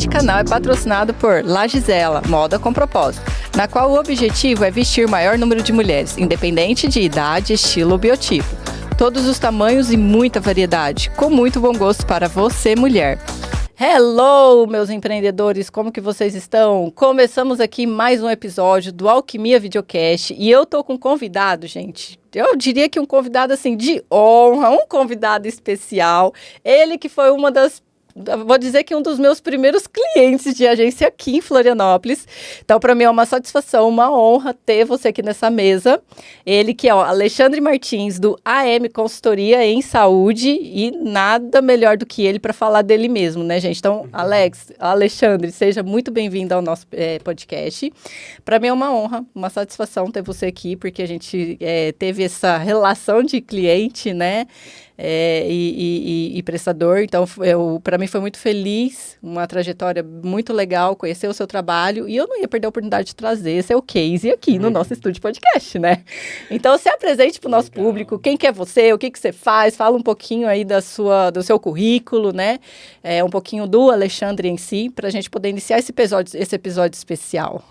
Este canal é patrocinado por La Gisela, Moda com Propósito, na qual o objetivo é vestir o maior número de mulheres, independente de idade, estilo ou biotipo. Todos os tamanhos e muita variedade, com muito bom gosto para você, mulher. Hello, meus empreendedores, como que vocês estão? Começamos aqui mais um episódio do Alquimia Videocast e eu tô com um convidado, gente. Eu diria que um convidado assim de honra, um convidado especial. Ele que foi vou dizer que um dos meus primeiros clientes de agência aqui em Florianópolis. Então, para mim é uma satisfação, uma honra ter você aqui nessa mesa. Ele que é o Alexandre Martins, do AM Consultoria em Saúde, e nada melhor do que ele para falar dele mesmo, né, gente? Então, Alexandre, seja muito bem-vindo ao nosso podcast. Para mim é uma honra, uma satisfação ter você aqui, porque a gente teve essa relação de cliente, né? E prestador, então para mim foi muito feliz, uma trajetória muito legal, conhecer o seu trabalho, e eu não ia perder a oportunidade de trazer seu case aqui no nosso estúdio podcast, né? Então se apresente para o nosso público, quem que é você, o que que você faz, fala um pouquinho aí do seu currículo, né? Um pouquinho do Alexandre em si, para a gente poder iniciar esse episódio especial.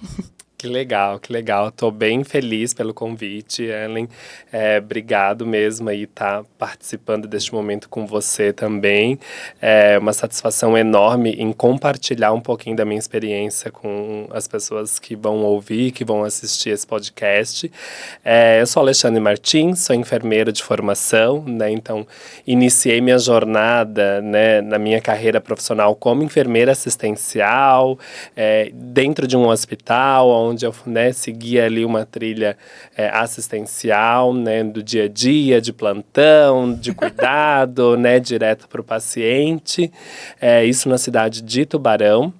Que legal, que legal. Estou bem feliz pelo convite, Ellen. Obrigado mesmo aí estar participando deste momento com você também. É uma satisfação enorme em compartilhar um pouquinho da minha experiência com as pessoas que vão ouvir, que vão assistir esse podcast. Eu sou Alexandre Martins, sou enfermeira de formação, né? Então, iniciei minha jornada, né, na minha carreira profissional como enfermeira assistencial, dentro de um hospital, onde eu, né, seguia ali uma trilha assistencial, né, do dia a dia, de plantão, de cuidado, né, direto para o paciente. Isso na cidade de Tubarão.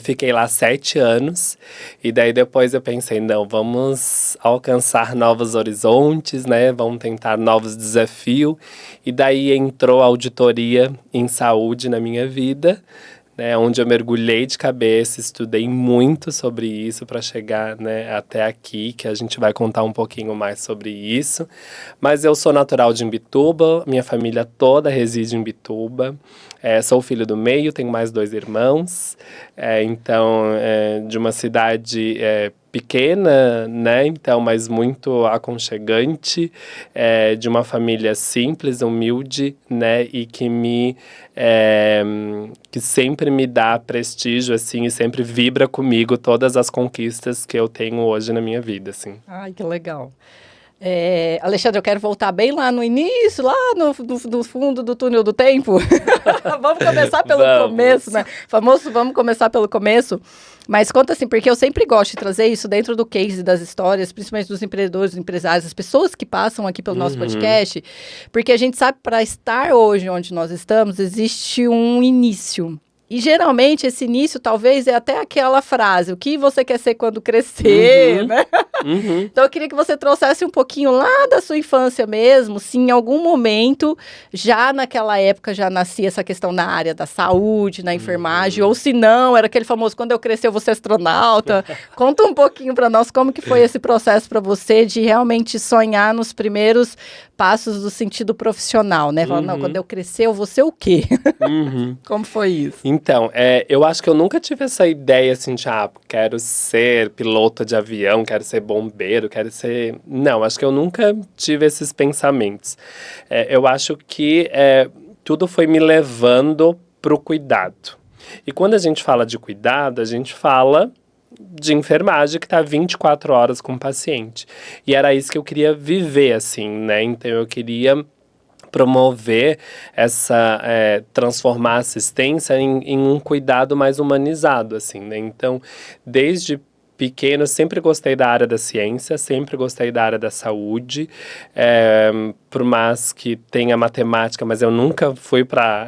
Fiquei lá 7 anos, e daí depois eu pensei, não, vamos alcançar novos horizontes, né, vamos tentar novos desafios, e daí entrou a auditoria em saúde na minha vida, né, onde eu mergulhei de cabeça, estudei muito sobre isso para chegar, né, até aqui, que a gente vai contar um pouquinho mais sobre isso. Mas eu sou natural de Imbituba, minha família toda reside em Imbituba. Sou o filho do meio, tenho mais 2 irmãos. Então, de uma cidade pequena, né, então, mas muito aconchegante, de uma família simples, humilde, né, e que sempre me dá prestígio, assim, e sempre vibra comigo todas as conquistas que eu tenho hoje na minha vida, assim. Ai, que legal. Alexandre, eu quero voltar bem lá no início, lá no fundo do túnel do tempo. Vamos começar pelo começo, né? Vamos começar pelo começo. Mas conta assim, porque eu sempre gosto de trazer isso dentro do case das histórias, principalmente dos empreendedores, dos empresários, as pessoas que passam aqui pelo nosso podcast, porque a gente sabe, para estar hoje onde nós estamos, existe um início. E geralmente esse início talvez é até aquela frase, o que você quer ser quando crescer, né? Então eu queria que você trouxesse um pouquinho lá da sua infância mesmo, se em algum momento, já naquela época já nascia essa questão na área da saúde, na enfermagem, ou se não, era aquele famoso, quando eu crescer eu vou ser astronauta. Conta um pouquinho para nós como que foi esse processo para você de realmente sonhar nos primeiros passos do sentido profissional, né? Falar, não, quando eu crescer eu vou ser o quê? Como foi isso? Então, eu acho que eu nunca tive essa ideia assim de, quero ser piloto de avião, quero ser bombeiro, quero ser... Não, acho que eu nunca tive esses pensamentos. Eu acho que tudo foi me levando pro cuidado. E quando a gente fala de cuidado, a gente fala de enfermagem que tá 24 horas com o paciente. E era isso que eu queria viver, assim, né? Então eu queria promover transformar a assistência em um cuidado mais humanizado, assim, né? Então, desde pequeno, sempre gostei da área da ciência, sempre gostei da área da saúde, por mais que tenha matemática, mas eu nunca fui para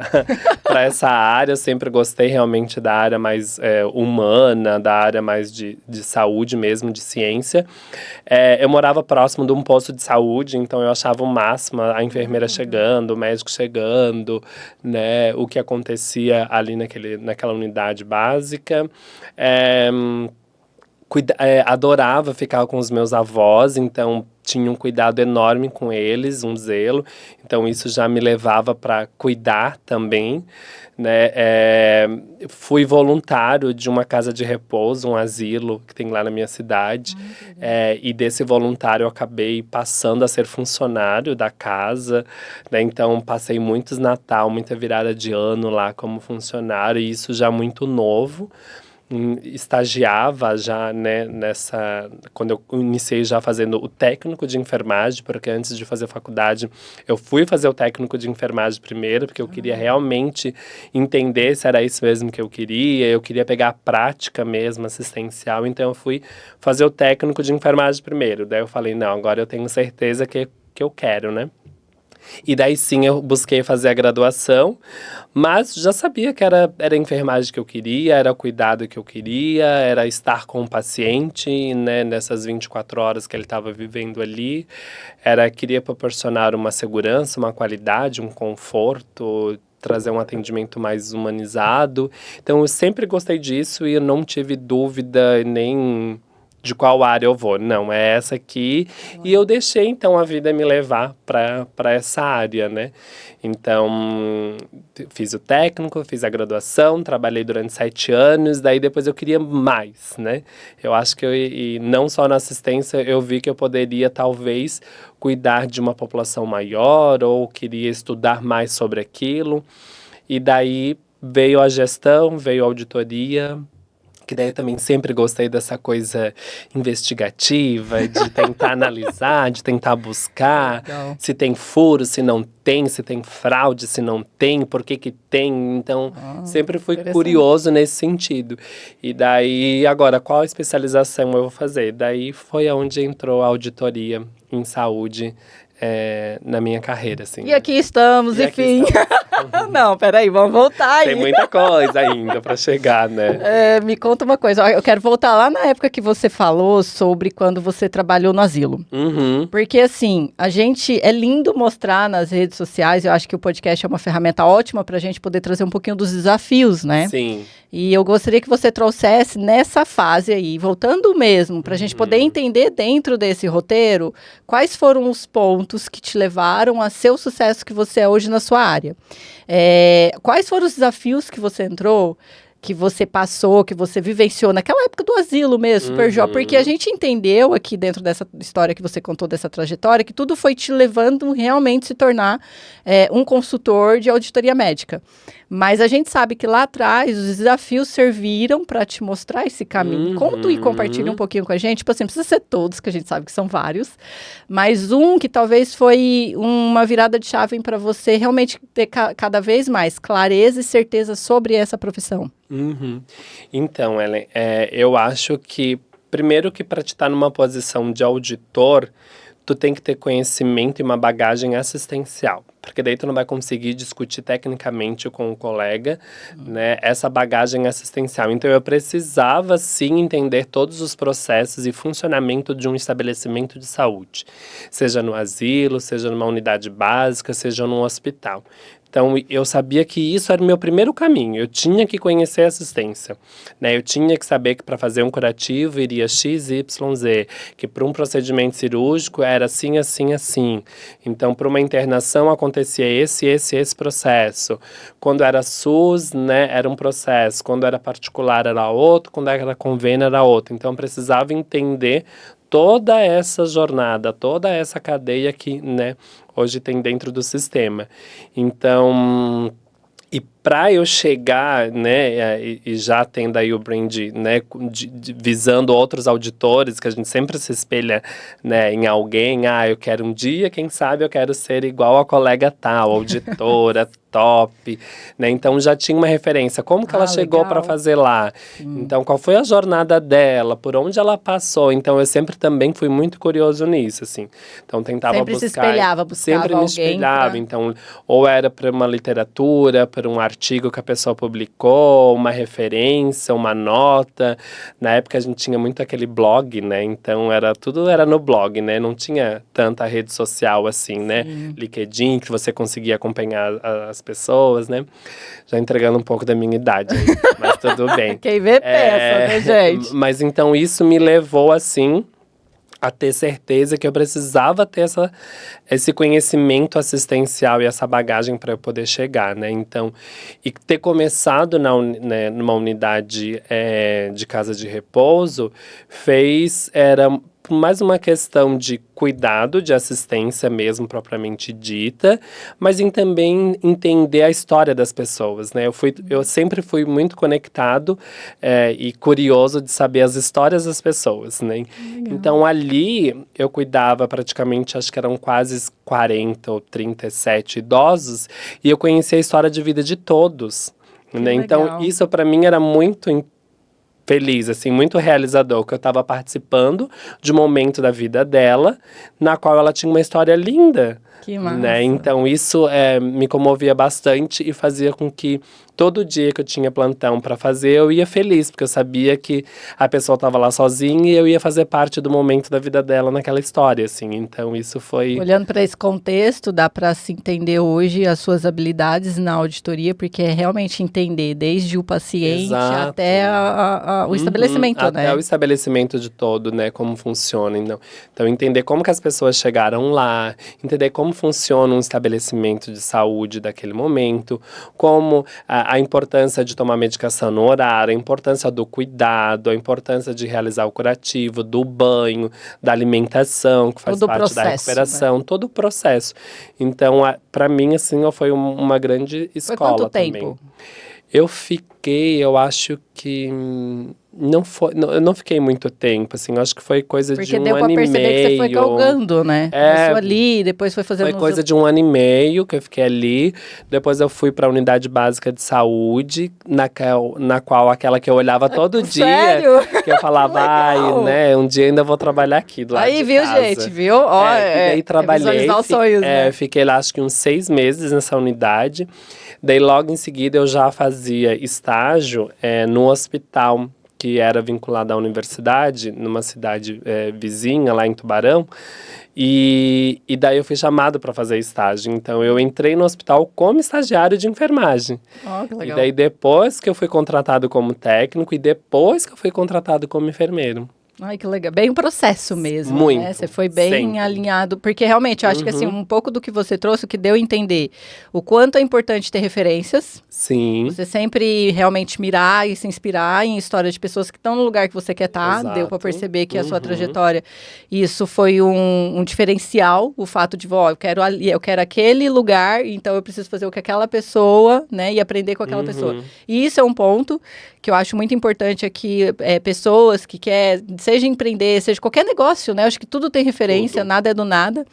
essa área, eu sempre gostei realmente da área mais humana, da área mais de saúde mesmo, de ciência. Eu morava próximo de um posto de saúde, então eu achava o máximo a enfermeira chegando, o médico chegando, né, o que acontecia ali naquela unidade básica. Adorava ficar com os meus avós, então tinha um cuidado enorme com eles, um zelo. Então, isso já me levava para cuidar também, né? Fui voluntário de uma casa de repouso, um asilo que tem lá na minha cidade. E desse voluntário eu acabei passando a ser funcionário da casa, né? Então, passei muitos Natal, muita virada de ano lá como funcionário, e isso já muito novo. Estagiava já, né, quando eu iniciei já fazendo o técnico de enfermagem, porque antes de fazer faculdade eu fui fazer o técnico de enfermagem primeiro, porque eu queria realmente entender se era isso mesmo que eu queria pegar a prática mesmo assistencial, então eu fui fazer o técnico de enfermagem primeiro. Daí eu falei, não, agora eu tenho certeza que eu quero, né? E daí sim eu busquei fazer a graduação, mas já sabia que era a enfermagem que eu queria, era o cuidado que eu queria, era estar com o paciente, né, nessas 24 horas que ele estava vivendo ali. Queria proporcionar uma segurança, uma qualidade, um conforto, trazer um atendimento mais humanizado. Então eu sempre gostei disso e eu não tive dúvida nem de qual área eu vou. Não, é essa aqui. E eu deixei, então, a vida me levar para essa área, né? Então, fiz o técnico, fiz a graduação, trabalhei durante 7 anos, daí depois eu queria mais, né? Eu acho que e não só na assistência, eu vi que eu poderia, talvez, cuidar de uma população maior, ou queria estudar mais sobre aquilo. E daí veio a gestão, veio a auditoria, que daí eu também sempre gostei dessa coisa investigativa, de tentar analisar, de tentar buscar se tem furo, se não tem, se tem fraude, se não tem, por que tem. Então, sempre fui curioso nesse sentido. E daí, agora, qual especialização eu vou fazer? Daí foi onde entrou a auditoria em saúde, na minha carreira, assim. E aqui estamos, enfim. Não, peraí, vamos voltar aí. Tem muita coisa ainda para chegar, né? Me conta uma coisa, eu quero voltar lá na época que você falou sobre quando você trabalhou no asilo. Porque, assim, é lindo mostrar nas redes sociais, eu acho que o podcast é uma ferramenta ótima para a gente poder trazer um pouquinho dos desafios, né? Sim. E eu gostaria que você trouxesse nessa fase aí, voltando mesmo, para a gente poder entender dentro desse roteiro, quais foram os pontos que te levaram a ser o sucesso que você é hoje na sua área. Quais foram os desafios que você entrou, que você passou, que você vivenciou naquela época do asilo mesmo, super jovem, porque a gente entendeu aqui dentro dessa história que você contou, dessa trajetória, que tudo foi te levando realmente a se tornar um consultor de auditoria médica. Mas a gente sabe que lá atrás os desafios serviram para te mostrar esse caminho. Conta e compartilha um pouquinho com a gente. Tipo assim, não precisa ser todos, que a gente sabe que são vários. Mas um que talvez foi uma virada de chave para você realmente ter cada vez mais clareza e certeza sobre essa profissão. Então, Ellen, eu acho que, primeiro que para te estar numa posição de auditor, tu tem que ter conhecimento e uma bagagem assistencial, porque daí tu não vai conseguir discutir tecnicamente com o colega, né, essa bagagem assistencial. Então, eu precisava, sim, entender todos os processos e funcionamento de um estabelecimento de saúde, seja no asilo, seja numa unidade básica, seja num hospital. Então, eu sabia que isso era o meu primeiro caminho. Eu tinha que conhecer a assistência, né? Eu tinha que saber que para fazer um curativo iria X, Y, Z. Que para um procedimento cirúrgico era assim, assim, assim. Então, para uma internação acontecia esse processo. Quando era SUS, né, era um processo. Quando era particular, era outro. Quando era convênio, era outro. Então, precisava entender toda essa jornada, toda essa cadeia que, né, hoje tem dentro do sistema. Então, e para eu chegar, né, e já tendo aí o brand, né, visando outros auditores, que a gente sempre se espelha, né, em alguém, eu quero um dia, quem sabe eu quero ser igual a colega tal, auditora, top, né, então já tinha uma referência, como que ela chegou para fazer lá, então qual foi a jornada dela, por onde ela passou, então eu sempre também fui muito curioso nisso, assim, então tentava sempre buscar, se espelhava, sempre me espelhava, então, ou era para uma literatura, para um artigo que a pessoa publicou, uma referência, uma nota. Na época a gente tinha muito aquele blog, né? Então tudo era no blog, né? Não tinha tanta rede social assim, né? LinkedIn, que você conseguia acompanhar as pessoas, né? Já entregando um pouco da minha idade, mas tudo bem. Quem vê peça, né, gente? Mas então isso me levou assim a ter certeza que eu precisava ter esse conhecimento assistencial e essa bagagem para eu poder chegar, né? Então, e ter começado numa unidade de casa de repouso era mais uma questão de cuidado, de assistência mesmo, propriamente dita, mas em também entender a história das pessoas, né? Eu sempre fui muito conectado e curioso de saber as histórias das pessoas, né? Legal. Então, ali, eu cuidava praticamente, acho que eram quase 40 ou 37 idosos, e eu conhecia a história de vida de todos, né? Então, legal. isso para mim era muito feliz, assim, muito realizador, que eu estava participando de um momento da vida dela, na qual ela tinha uma história linda. Que massa. Né? Então, isso me comovia bastante e fazia com que todo dia que eu tinha plantão para fazer, eu ia feliz, porque eu sabia que a pessoa estava lá sozinha e eu ia fazer parte do momento da vida dela naquela história, assim. Então, isso foi... Olhando para esse contexto, dá para se entender hoje as suas habilidades na auditoria, porque é realmente entender desde o paciente Exato. até o estabelecimento, né? Até o estabelecimento de todo, né? Como funciona. Então, entender como que as pessoas chegaram lá, entender como funciona um estabelecimento de saúde daquele momento, como a importância de tomar medicação no horário, a importância do cuidado, a importância de realizar o curativo, do banho, da alimentação, que faz Todo o parte processo, da recuperação, todo o processo. Então, para mim, assim, foi uma grande escola. Foi quanto também. tempo? Eu fiquei, eu acho que eu não fiquei muito tempo, assim, eu acho que foi coisa de um ano e meio. Porque deu pra perceber que você foi galgando, né? Começou ali, depois foi fazendo... Foi coisa de um ano e meio que eu fiquei ali, depois eu fui pra unidade básica de saúde, na qual aquela que eu olhava todo dia, Sério? que eu falava, ai, né, um dia ainda vou trabalhar aqui do lado Aí, de viu, casa. gente, viu? Ó, E daí trabalhei, visualizar os sonhos, né? fiquei lá acho que uns 6 meses nessa unidade, daí logo em seguida eu já fazia estágio no hospital, que era vinculado à universidade, numa cidade vizinha, lá em Tubarão, e daí eu fui chamado para fazer estágio. Então, eu entrei no hospital como estagiário de enfermagem. Ó, que legal. E daí, depois que eu fui contratado como técnico, e depois que eu fui contratado como enfermeiro. Ai, que legal. Bem o processo mesmo, Muito, né? Você foi bem sempre. alinhado. Porque, realmente, eu acho que, assim, um pouco do que você trouxe, o que deu a entender o quanto é importante ter referências. Sim. Você sempre realmente mirar e se inspirar em histórias de pessoas que estão no lugar que você quer estar. Exato. Deu para perceber que a sua trajetória, isso foi um diferencial, o fato de, ó, eu quero aquele lugar, então eu preciso fazer o que aquela pessoa, né, e aprender com aquela pessoa. E isso é um ponto que eu acho muito importante aqui, pessoas que querem, seja empreender, seja qualquer negócio, né, eu acho que tudo tem referência, nada é do nada.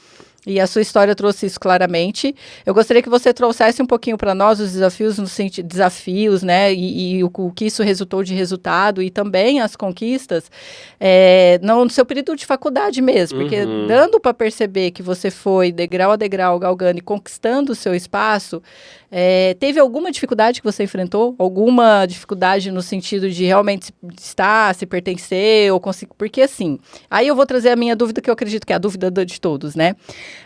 E a sua história trouxe isso claramente. Eu gostaria que você trouxesse um pouquinho para nós os desafios, no sentido desafios, né? E o que isso resultou de resultado e também as conquistas no seu período de faculdade mesmo. Porque dando para perceber que você foi degrau a degrau galgando e conquistando o seu espaço, teve alguma dificuldade que você enfrentou? Alguma dificuldade no sentido de realmente estar, se pertencer ou conseguir? Porque assim, aí eu vou trazer a minha dúvida, que eu acredito que é a dúvida de todos, né?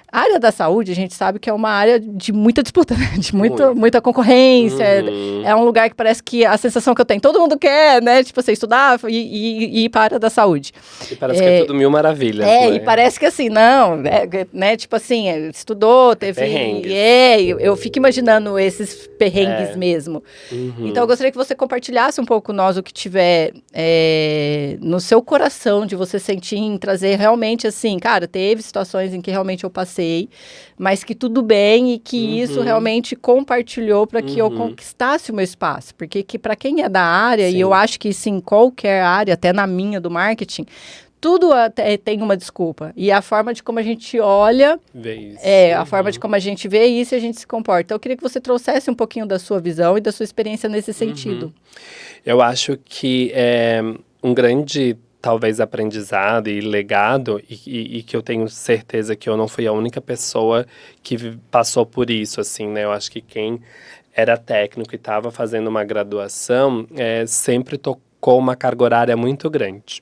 A área da saúde, a gente sabe que é uma área de muita disputa, né? De muita concorrência. É um lugar que parece que a sensação que eu tenho, todo mundo quer, né? Tipo, você estudar e ir para a área da saúde. E parece que é tudo mil maravilhas, né? E parece que assim, não, né? Tipo assim, estudou, teve... perrengues. Eu fico imaginando esses perrengues mesmo. Então, eu gostaria que você compartilhasse um pouco com nós o que tiver no seu coração, de você sentir em trazer realmente assim, cara, teve situações em que realmente eu passei, mas que tudo bem e que isso realmente compartilhou para que eu conquistasse o meu espaço. Porque para quem é da área, e eu acho que sim, qualquer área, até na minha do marketing, tudo tem uma desculpa. E a forma de como a gente olha, a forma de como a gente vê isso e a gente se comporta. Então, eu queria que você trouxesse um pouquinho da sua visão e da sua experiência nesse sentido. Eu acho que um grande, talvez, aprendizado e legado, e que eu tenho certeza que eu não fui a única pessoa que passou por isso, assim, né? Eu acho que quem era técnico e estava fazendo uma graduação sempre tocou uma carga horária muito grande.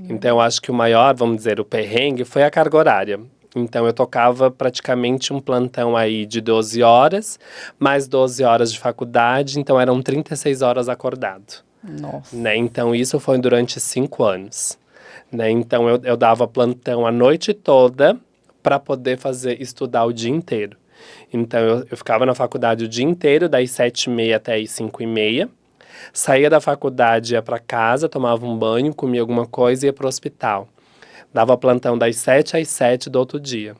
Então, eu acho que o maior, vamos dizer, o perrengue foi a carga horária. Então, eu tocava praticamente um plantão aí de 12 horas, mais 12 horas de faculdade, então eram 36 horas acordado. Nossa. Né? Então, isso foi durante 5 anos. né? Então eu dava plantão a noite toda para poder estudar o dia inteiro. Então eu ficava na faculdade o dia inteiro, das 7h30 até as 5h30. Saía da faculdade, ia para casa, tomava um banho, comia alguma coisa e ia para o hospital. Dava plantão das 7 às 7 do outro dia.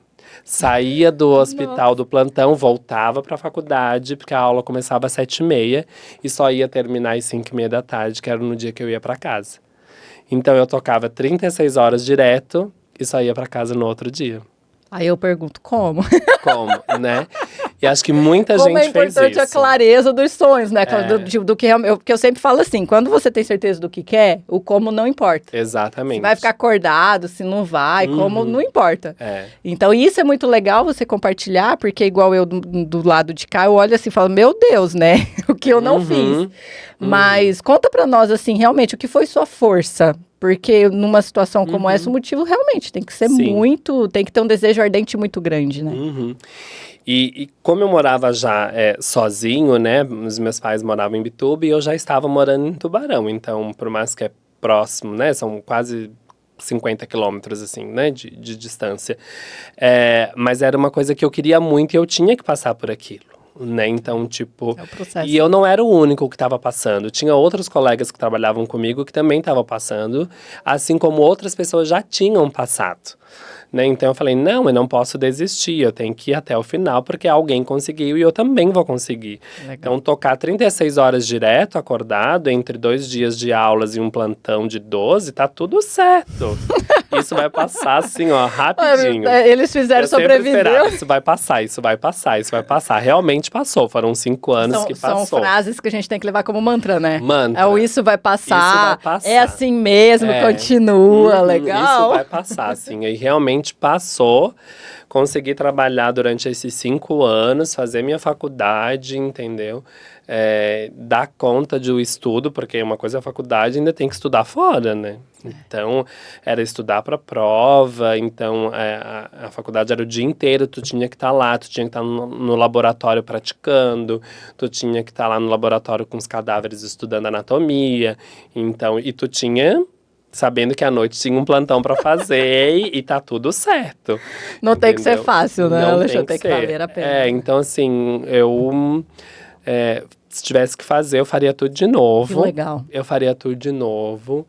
Saía do hospital do plantão, voltava para a faculdade, porque a aula começava às 7h30 e só ia terminar às 5h30 da tarde, que era no dia que eu ia para casa. Então eu tocava 36 horas direto e só ia para casa no outro dia. Aí eu pergunto, como? Como, né? E acho que muita Como gente fez isso. é importante a clareza dos sonhos, né? Do que realmente. Porque eu sempre falo assim, quando você tem certeza do que quer, o como não importa. Exatamente. Se vai ficar acordado, se não vai, como não importa. É. Então isso é muito legal você compartilhar, porque igual eu do lado de cá, eu olho assim e falo, meu Deus, né? O que eu não fiz. Mas conta pra nós, assim, realmente, o que foi sua força? Porque numa situação como essa, o motivo realmente tem que ser muito... Tem que ter um desejo ardente muito grande, né? E como eu morava já sozinho, né? Os meus pais moravam em Bituba e eu já estava morando em Tubarão. Então, por mais que é próximo, né? São quase 50 quilômetros, assim, né? De distância. Mas era uma coisa que eu queria muito e eu tinha que passar por aquilo. Né? Então, tipo... É o processo. E eu não era o único que estava passando. Tinha outros colegas que trabalhavam comigo que também estavam passando, assim como outras pessoas já tinham passado. Né? Então eu falei, não, eu não posso desistir, eu tenho que ir até o final, porque alguém conseguiu e eu também vou conseguir. Legal. Então tocar 36 horas direto, acordado, entre 2 dias de aulas e um plantão de 12, tá tudo certo. Isso vai passar assim, ó, rapidinho. Eles fizeram sobreviver. Isso vai passar, isso vai passar, isso vai passar. Realmente passou, foram 5 anos que passou. São frases que a gente tem que levar como mantra, né? Mantra. É o isso vai passar, isso vai passar. É assim mesmo, continua, legal. Isso vai passar, assim, e realmente passou. Consegui trabalhar durante esses 5 anos, fazer minha faculdade, entendeu? Dar conta do estudo, porque uma coisa é a faculdade, ainda tem que estudar fora, né? Então, era estudar para prova, então a faculdade era o dia inteiro, tu tinha que estar lá, tu tinha que estar no laboratório praticando, tu tinha que estar lá no laboratório com os cadáveres estudando anatomia, então, e tu tinha... sabendo que à noite tinha um plantão para fazer e tá tudo certo. Não tem que ser fácil, né, Alexandre? Tem que ser. valer a pena. Então assim, se tivesse que fazer, eu faria tudo de novo. Que legal. Eu faria tudo de novo.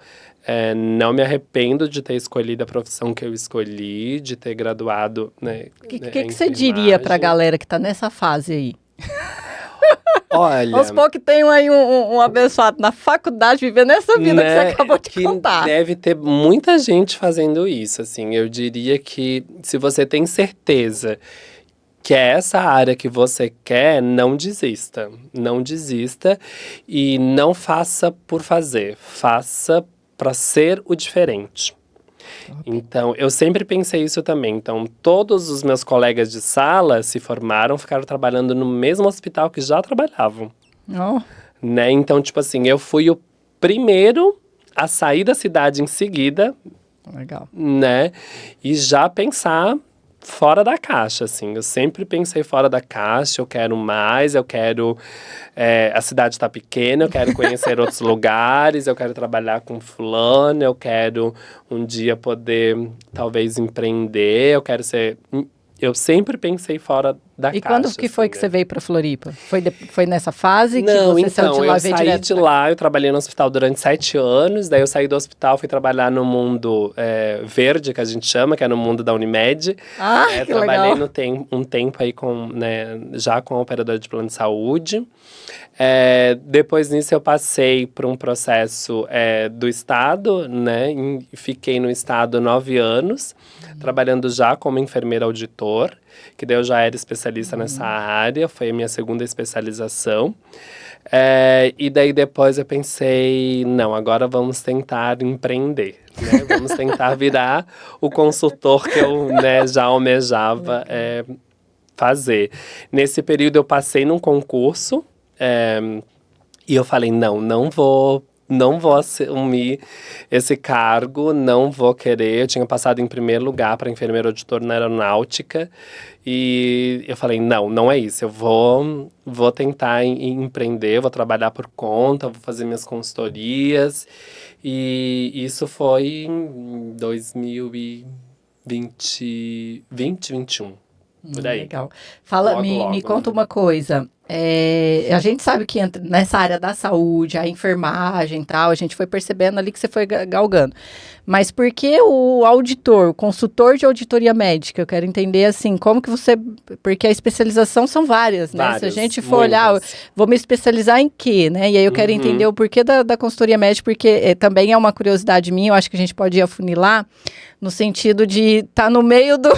Não me arrependo de ter escolhido a profissão que eu escolhi, de ter graduado, né? O que você diria pra galera que tá nessa fase aí? Olha, vamos supor que tem aí um abençoado na faculdade vivendo essa vida, né, que você acabou de contar. Deve ter muita gente fazendo isso, assim. Eu diria que se você tem certeza que é essa área que você quer, não desista. Não desista e não faça por fazer. Faça para ser o diferente. Então, eu sempre pensei isso também. Então, todos os meus colegas de sala se formaram, ficaram trabalhando no mesmo hospital que já trabalhavam. Oh. Né? Então, tipo assim, eu fui o primeiro a sair da cidade em seguida. Legal. Né? E já pensar fora da caixa, assim. Eu sempre pensei fora da caixa, eu quero mais, eu quero... a cidade está pequena, eu quero conhecer outros lugares, eu quero trabalhar com fulano, eu quero um dia poder, talvez, empreender, eu quero ser... Eu sempre pensei fora da caixa. E quando que foi assim, que você veio para Floripa? Foi nessa fase que Não, você então, saiu de lá eu saí de lá, eu trabalhei no hospital durante 7 anos, daí eu saí do hospital, fui trabalhar no mundo verde, que a gente chama, que é no mundo da Unimed. Que legal. Trabalhei um tempo aí já com a operadora de plano de saúde. Depois disso eu passei por um processo do Estado, né? Fiquei no Estado 9 anos, trabalhando já como enfermeira auditor, que daí eu já era especialista nessa área, foi a minha segunda especialização. E daí depois eu pensei, não, agora vamos tentar empreender, né? Vamos tentar virar o consultor que eu já almejava fazer. Nesse período eu passei num concurso, e eu falei, não vou assumir esse cargo, não vou querer. Eu tinha passado em primeiro lugar para enfermeiro auditor na aeronáutica. E eu falei, não é isso. Eu vou tentar empreender, vou trabalhar por conta, vou fazer minhas consultorias. E isso foi em 2020, 2021, por aí. Legal. Fala, Logo, me logo, conta né? uma coisa. A gente sabe que entra nessa área da saúde, a enfermagem e tal, a gente foi percebendo ali que você foi galgando. Mas por que o auditor, o consultor de auditoria médica? Eu quero entender assim, como que você. Porque a especialização são várias, né? Se a Várias, gente for olhar, muitas. vou me especializar em quê, né? E aí eu quero entender o porquê da consultoria médica, porque também é uma curiosidade minha, eu acho que a gente pode afunilar no sentido de estar no meio do.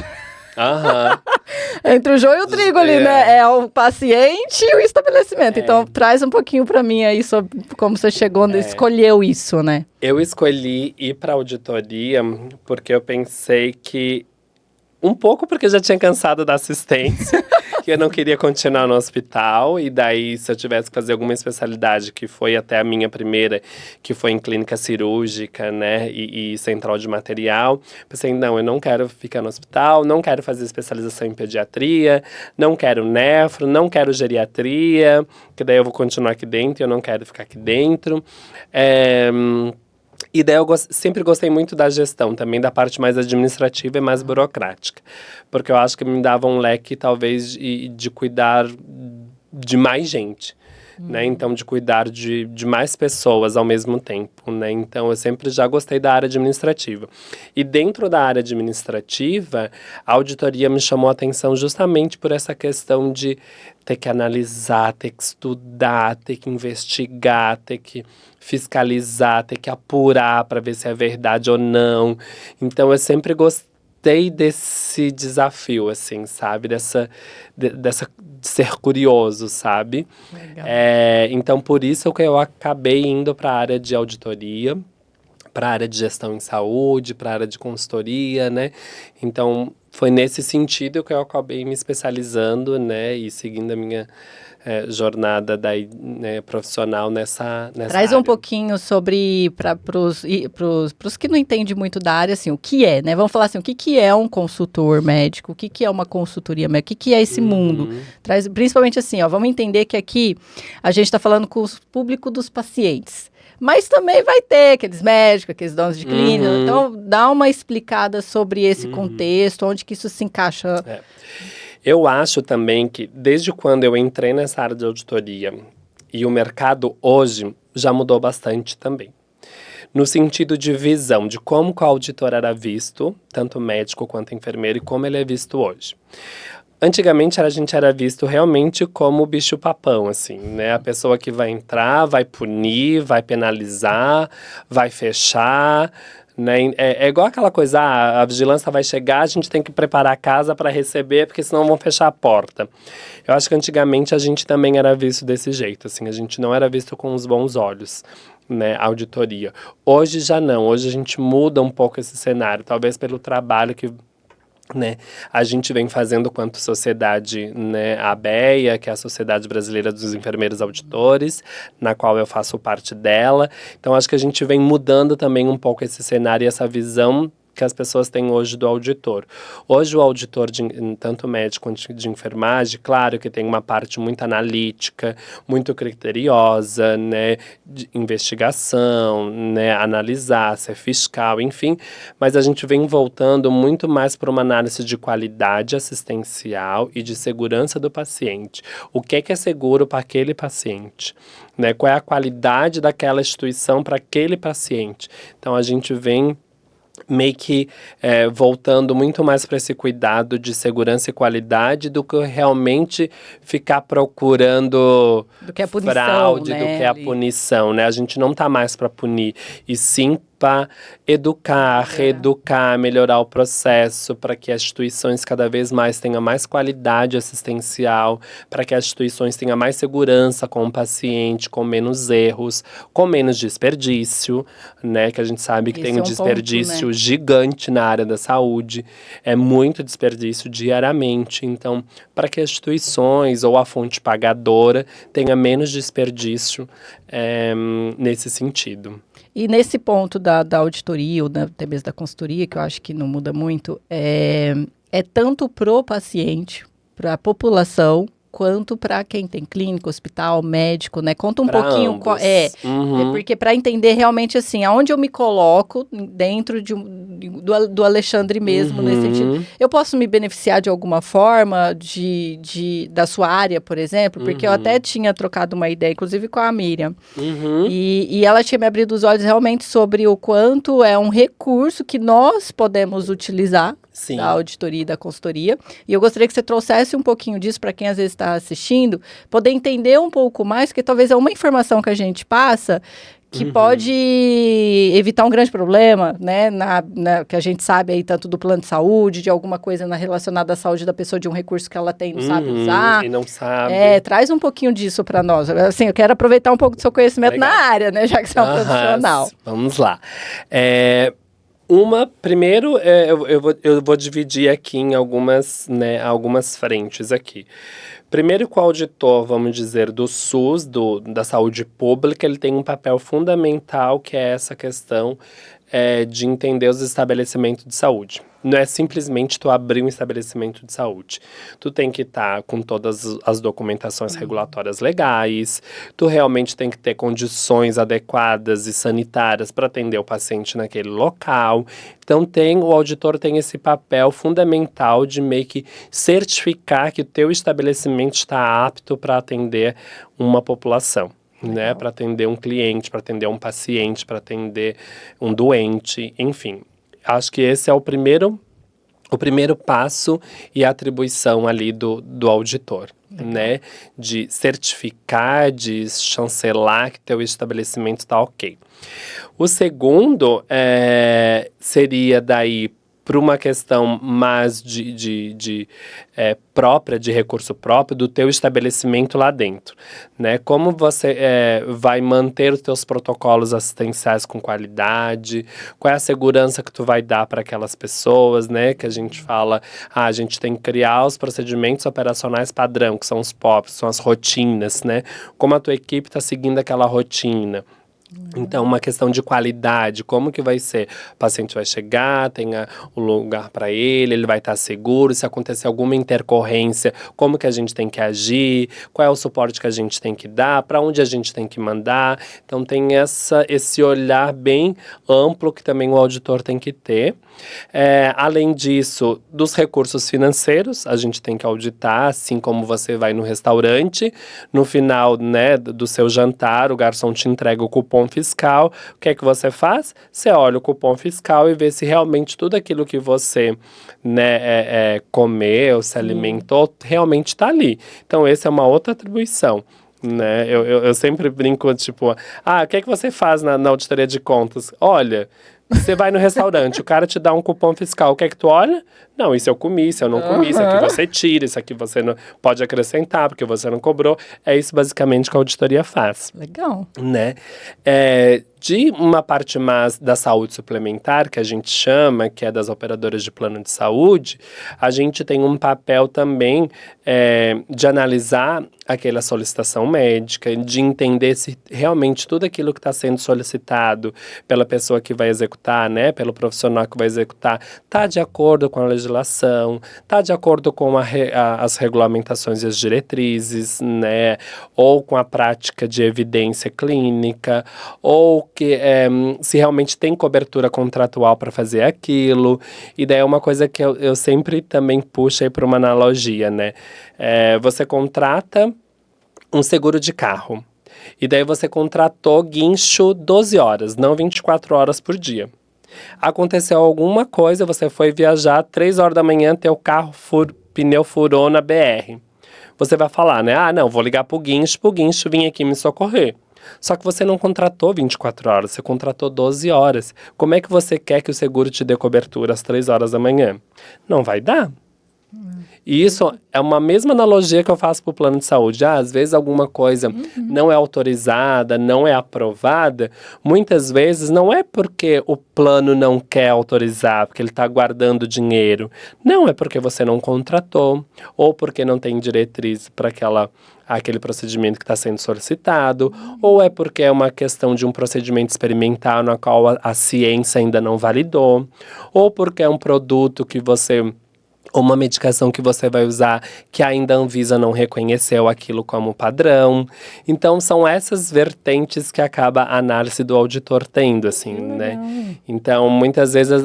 Aham. Entre o joio e o trigo ali, né? É o paciente e o estabelecimento. É. Então, traz um pouquinho para mim aí sobre como você chegou, escolheu isso, né? Eu escolhi ir para auditoria porque eu pensei que um pouco porque eu já tinha cansado da assistência, que eu não queria continuar no hospital. E daí, se eu tivesse que fazer alguma especialidade, que foi até a minha primeira, que foi em clínica cirúrgica, né, e central de material, pensei, não, eu não quero ficar no hospital, não quero fazer especialização em pediatria, não quero nefro, não quero geriatria, que daí eu vou continuar aqui dentro e eu não quero ficar aqui dentro. E daí eu sempre gostei muito da gestão, também da parte mais administrativa e mais burocrática. Porque eu acho que me dava um leque, talvez, de cuidar de mais gente. Né? Então, de cuidar de mais pessoas ao mesmo tempo. Né? Então, eu sempre já gostei da área administrativa. E dentro da área administrativa, a auditoria me chamou a atenção justamente por essa questão de ter que analisar, ter que estudar, ter que investigar, ter que fiscalizar, ter que apurar para ver se é verdade ou não. Então, eu sempre gostei desse desafio, assim, sabe? De ser curioso, sabe? Legal. Então, por isso que eu acabei indo para a área de auditoria, para a área de gestão em saúde, para a área de consultoria, né? Então, foi nesse sentido que eu acabei me especializando, né? E seguindo a minha jornada profissional nessa Traz área. um pouquinho sobre, para os que não entendem muito da área, assim, o que é, né? Vamos falar assim, o que é um consultor médico, o que é uma consultoria médica, o que é esse mundo? Traz, principalmente assim, ó, vamos entender que aqui a gente está falando com o público dos pacientes. Mas também vai ter aqueles médicos, aqueles donos de clínica. Então, dá uma explicada sobre esse contexto, onde que isso se encaixa. Eu acho também que, desde quando eu entrei nessa área de auditoria, e o mercado hoje já mudou bastante também. No sentido de visão, de como o auditor era visto, tanto médico quanto enfermeiro, e como ele é visto hoje. Antigamente a gente era visto realmente como o bicho-papão, assim, né? A pessoa que vai entrar, vai punir, vai penalizar, vai fechar, né? É igual aquela coisa, a vigilância vai chegar, a gente tem que preparar a casa para receber, porque senão vão fechar a porta. Eu acho que antigamente a gente também era visto desse jeito, assim, a gente não era visto com os bons olhos, né, auditoria. Hoje já não, hoje a gente muda um pouco esse cenário, talvez pelo trabalho que, né, a gente vem fazendo quanto sociedade, né, a ABEA, que é a Sociedade Brasileira dos Enfermeiros Auditores, na qual eu faço parte dela. Então, acho que a gente vem mudando também um pouco esse cenário e essa visão que as pessoas têm hoje do auditor. Hoje o auditor, tanto médico quanto de enfermagem, claro que tem uma parte muito analítica, muito criteriosa, né, de investigação, né, analisar, ser fiscal, enfim, mas a gente vem voltando muito mais para uma análise de qualidade assistencial e de segurança do paciente. O que é seguro para aquele paciente? Né, qual é a qualidade daquela instituição para aquele paciente? Então a gente vem meio que voltando muito mais para esse cuidado de segurança e qualidade do que realmente ficar procurando do que a punição, fraude, né, do que a punição, né? A gente não tá mais para punir, e sim para educar, reeducar, melhorar o processo, para que as instituições cada vez mais tenham mais qualidade assistencial, para que as instituições tenham mais segurança com o paciente, com menos erros, com menos desperdício, né? Que a gente sabe que tem um desperdício, né, gigante na área da saúde, é muito desperdício diariamente. Então, para que as instituições ou a fonte pagadora tenha menos desperdício nesse sentido. E nesse ponto da auditoria, ou até mesmo da consultoria, que eu acho que não muda muito, é tanto pro paciente, para a população, quanto para quem tem clínica, hospital, médico, né? Conta um Pra pouquinho. ambos. É Uhum. porque para entender realmente, assim, aonde eu me coloco dentro do Alexandre mesmo, nesse sentido. Uhum. Eu posso me beneficiar de alguma forma da sua área, por exemplo? Porque eu até tinha trocado uma ideia, inclusive com a Miriam. Uhum. E ela tinha me abrido os olhos realmente sobre o quanto é um recurso que nós podemos utilizar Sim. da auditoria e da consultoria. E eu gostaria que você trouxesse um pouquinho disso para quem às vezes está assistindo, poder entender um pouco mais, porque talvez é uma informação que a gente passa que pode evitar um grande problema, né, que a gente sabe aí tanto do plano de saúde, de alguma coisa relacionada à saúde da pessoa, de um recurso que ela tem e não sabe usar. E não sabe. Traz um pouquinho disso para nós. Assim, eu quero aproveitar um pouco do seu conhecimento Legal. na área, né, já que você é um profissional. Vamos lá. Primeiro, eu vou dividir aqui em algumas frentes aqui. Primeiro, que o auditor, vamos dizer, do SUS, da saúde pública, ele tem um papel fundamental, que é essa questão de entender os estabelecimentos de saúde. Não é simplesmente tu abrir um estabelecimento de saúde. Tu tem que estar com todas as documentações regulatórias legais, tu realmente tem que ter condições adequadas e sanitárias para atender o paciente naquele local. Então, o auditor tem esse papel fundamental de meio que certificar que o teu estabelecimento está apto para atender uma população. Né, para atender um cliente, para atender um paciente, para atender um doente, enfim. Acho que esse é o primeiro passo e atribuição ali do auditor, né? De certificar, de chancelar que teu estabelecimento está ok. O segundo seria daí para uma questão mais própria, de recurso próprio, do teu estabelecimento lá dentro, né? Como você vai manter os teus protocolos assistenciais com qualidade, qual é a segurança que tu vai dar para aquelas pessoas, né? Que a gente fala, a gente tem que criar os procedimentos operacionais padrão, que são os POPs, são as rotinas, né? Como a tua equipe está seguindo aquela rotina. Então, uma questão de qualidade, como que vai ser? O paciente vai chegar, tem o lugar para ele vai estar seguro, se acontecer alguma intercorrência, como que a gente tem que agir, qual é o suporte que a gente tem que dar, para onde a gente tem que mandar. Então, tem esse olhar bem amplo que também o auditor tem que ter. Além disso, dos recursos financeiros, a gente tem que auditar, assim como você vai no restaurante, no final, né, do seu jantar, o garçom te entrega o cupom fiscal. O que é que você faz? Você olha o cupom fiscal e vê se realmente tudo aquilo que você, né, comeu, se alimentou, realmente está ali. Então, essa é uma outra atribuição. Né? Eu sempre brinco, tipo, o que é que você faz na auditoria de contas? Olha, você vai no restaurante, o cara te dá um cupom fiscal, o que é que tu olha? Não, isso eu comi, isso eu não comi, isso aqui você tira, isso aqui você não pode acrescentar, porque você não cobrou. É isso basicamente que a auditoria faz. Legal. Né? De uma parte mais da saúde suplementar, que a gente chama, que é das operadoras de plano de saúde, a gente tem um papel também de analisar aquela solicitação médica, de entender se realmente tudo aquilo que está sendo solicitado pela pessoa que vai executar, né, pelo profissional que vai executar, está de acordo com a legislação, está de acordo com as regulamentações e as diretrizes, né, ou com a prática de evidência clínica, ou que se realmente tem cobertura contratual para fazer aquilo. E daí é uma coisa que eu sempre também puxo aí para uma analogia, né? Você contrata um seguro de carro. E daí você contratou guincho 12 horas, não 24 horas por dia. Aconteceu alguma coisa, você foi viajar 3 horas da manhã, teu carro pneu furou na BR. Você vai falar, né? Não, vou ligar pro guincho vir aqui me socorrer. Só que você não contratou 24 horas, você contratou 12 horas. Como é que você quer que o seguro te dê cobertura às 3 horas da manhã? Não vai dar. E isso é uma mesma analogia que eu faço para o plano de saúde. Às vezes alguma coisa não é autorizada, não é aprovada, muitas vezes não é porque o plano não quer autorizar, porque ele está guardando dinheiro. Não, é porque você não contratou, ou porque não tem diretriz para aquele procedimento que está sendo solicitado, ou é porque é uma questão de um procedimento experimental na qual a ciência ainda não validou, ou porque é um produto que você ou uma medicação que você vai usar que ainda a Anvisa não reconheceu aquilo como padrão. Então, são essas vertentes que acaba a análise do auditor tendo, assim, né? Então, muitas vezes,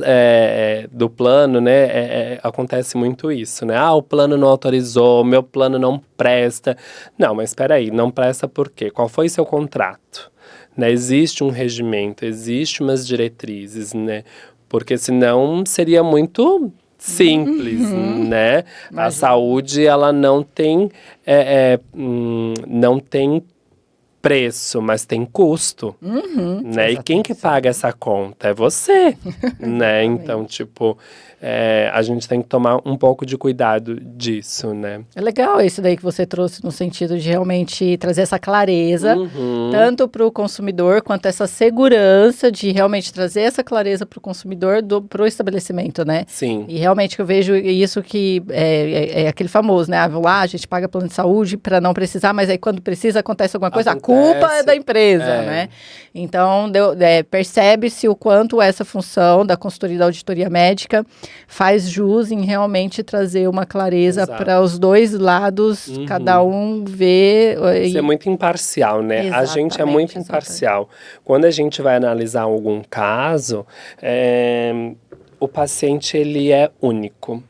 do plano, né, acontece muito isso, né? O plano não autorizou, o meu plano não presta. Não, mas espera aí, não presta por quê? Qual foi seu contrato? Né? Existe um regimento, existe umas diretrizes, né? Porque senão seria muito simples, né? Imagina. A saúde, ela não tem, não tem preço, mas tem custo, né? E quem que paga essa conta? É você, né? Então, tipo, a gente tem que tomar um pouco de cuidado disso, né? É legal isso daí que você trouxe no sentido de realmente trazer essa clareza, tanto para o consumidor, quanto essa segurança de realmente trazer essa clareza para o consumidor, para o estabelecimento, né? Sim. E realmente que eu vejo isso que é aquele famoso, né? A gente paga plano de saúde para não precisar, mas aí quando precisa acontece alguma coisa, a culpa é da empresa, né? Então, percebe-se o quanto essa função da consultoria e da auditoria médica faz jus em realmente trazer uma clareza para os dois lados, cada um ver. Ser muito imparcial, né? A gente é muito imparcial. Quando a gente vai analisar algum caso, o paciente, ele é único.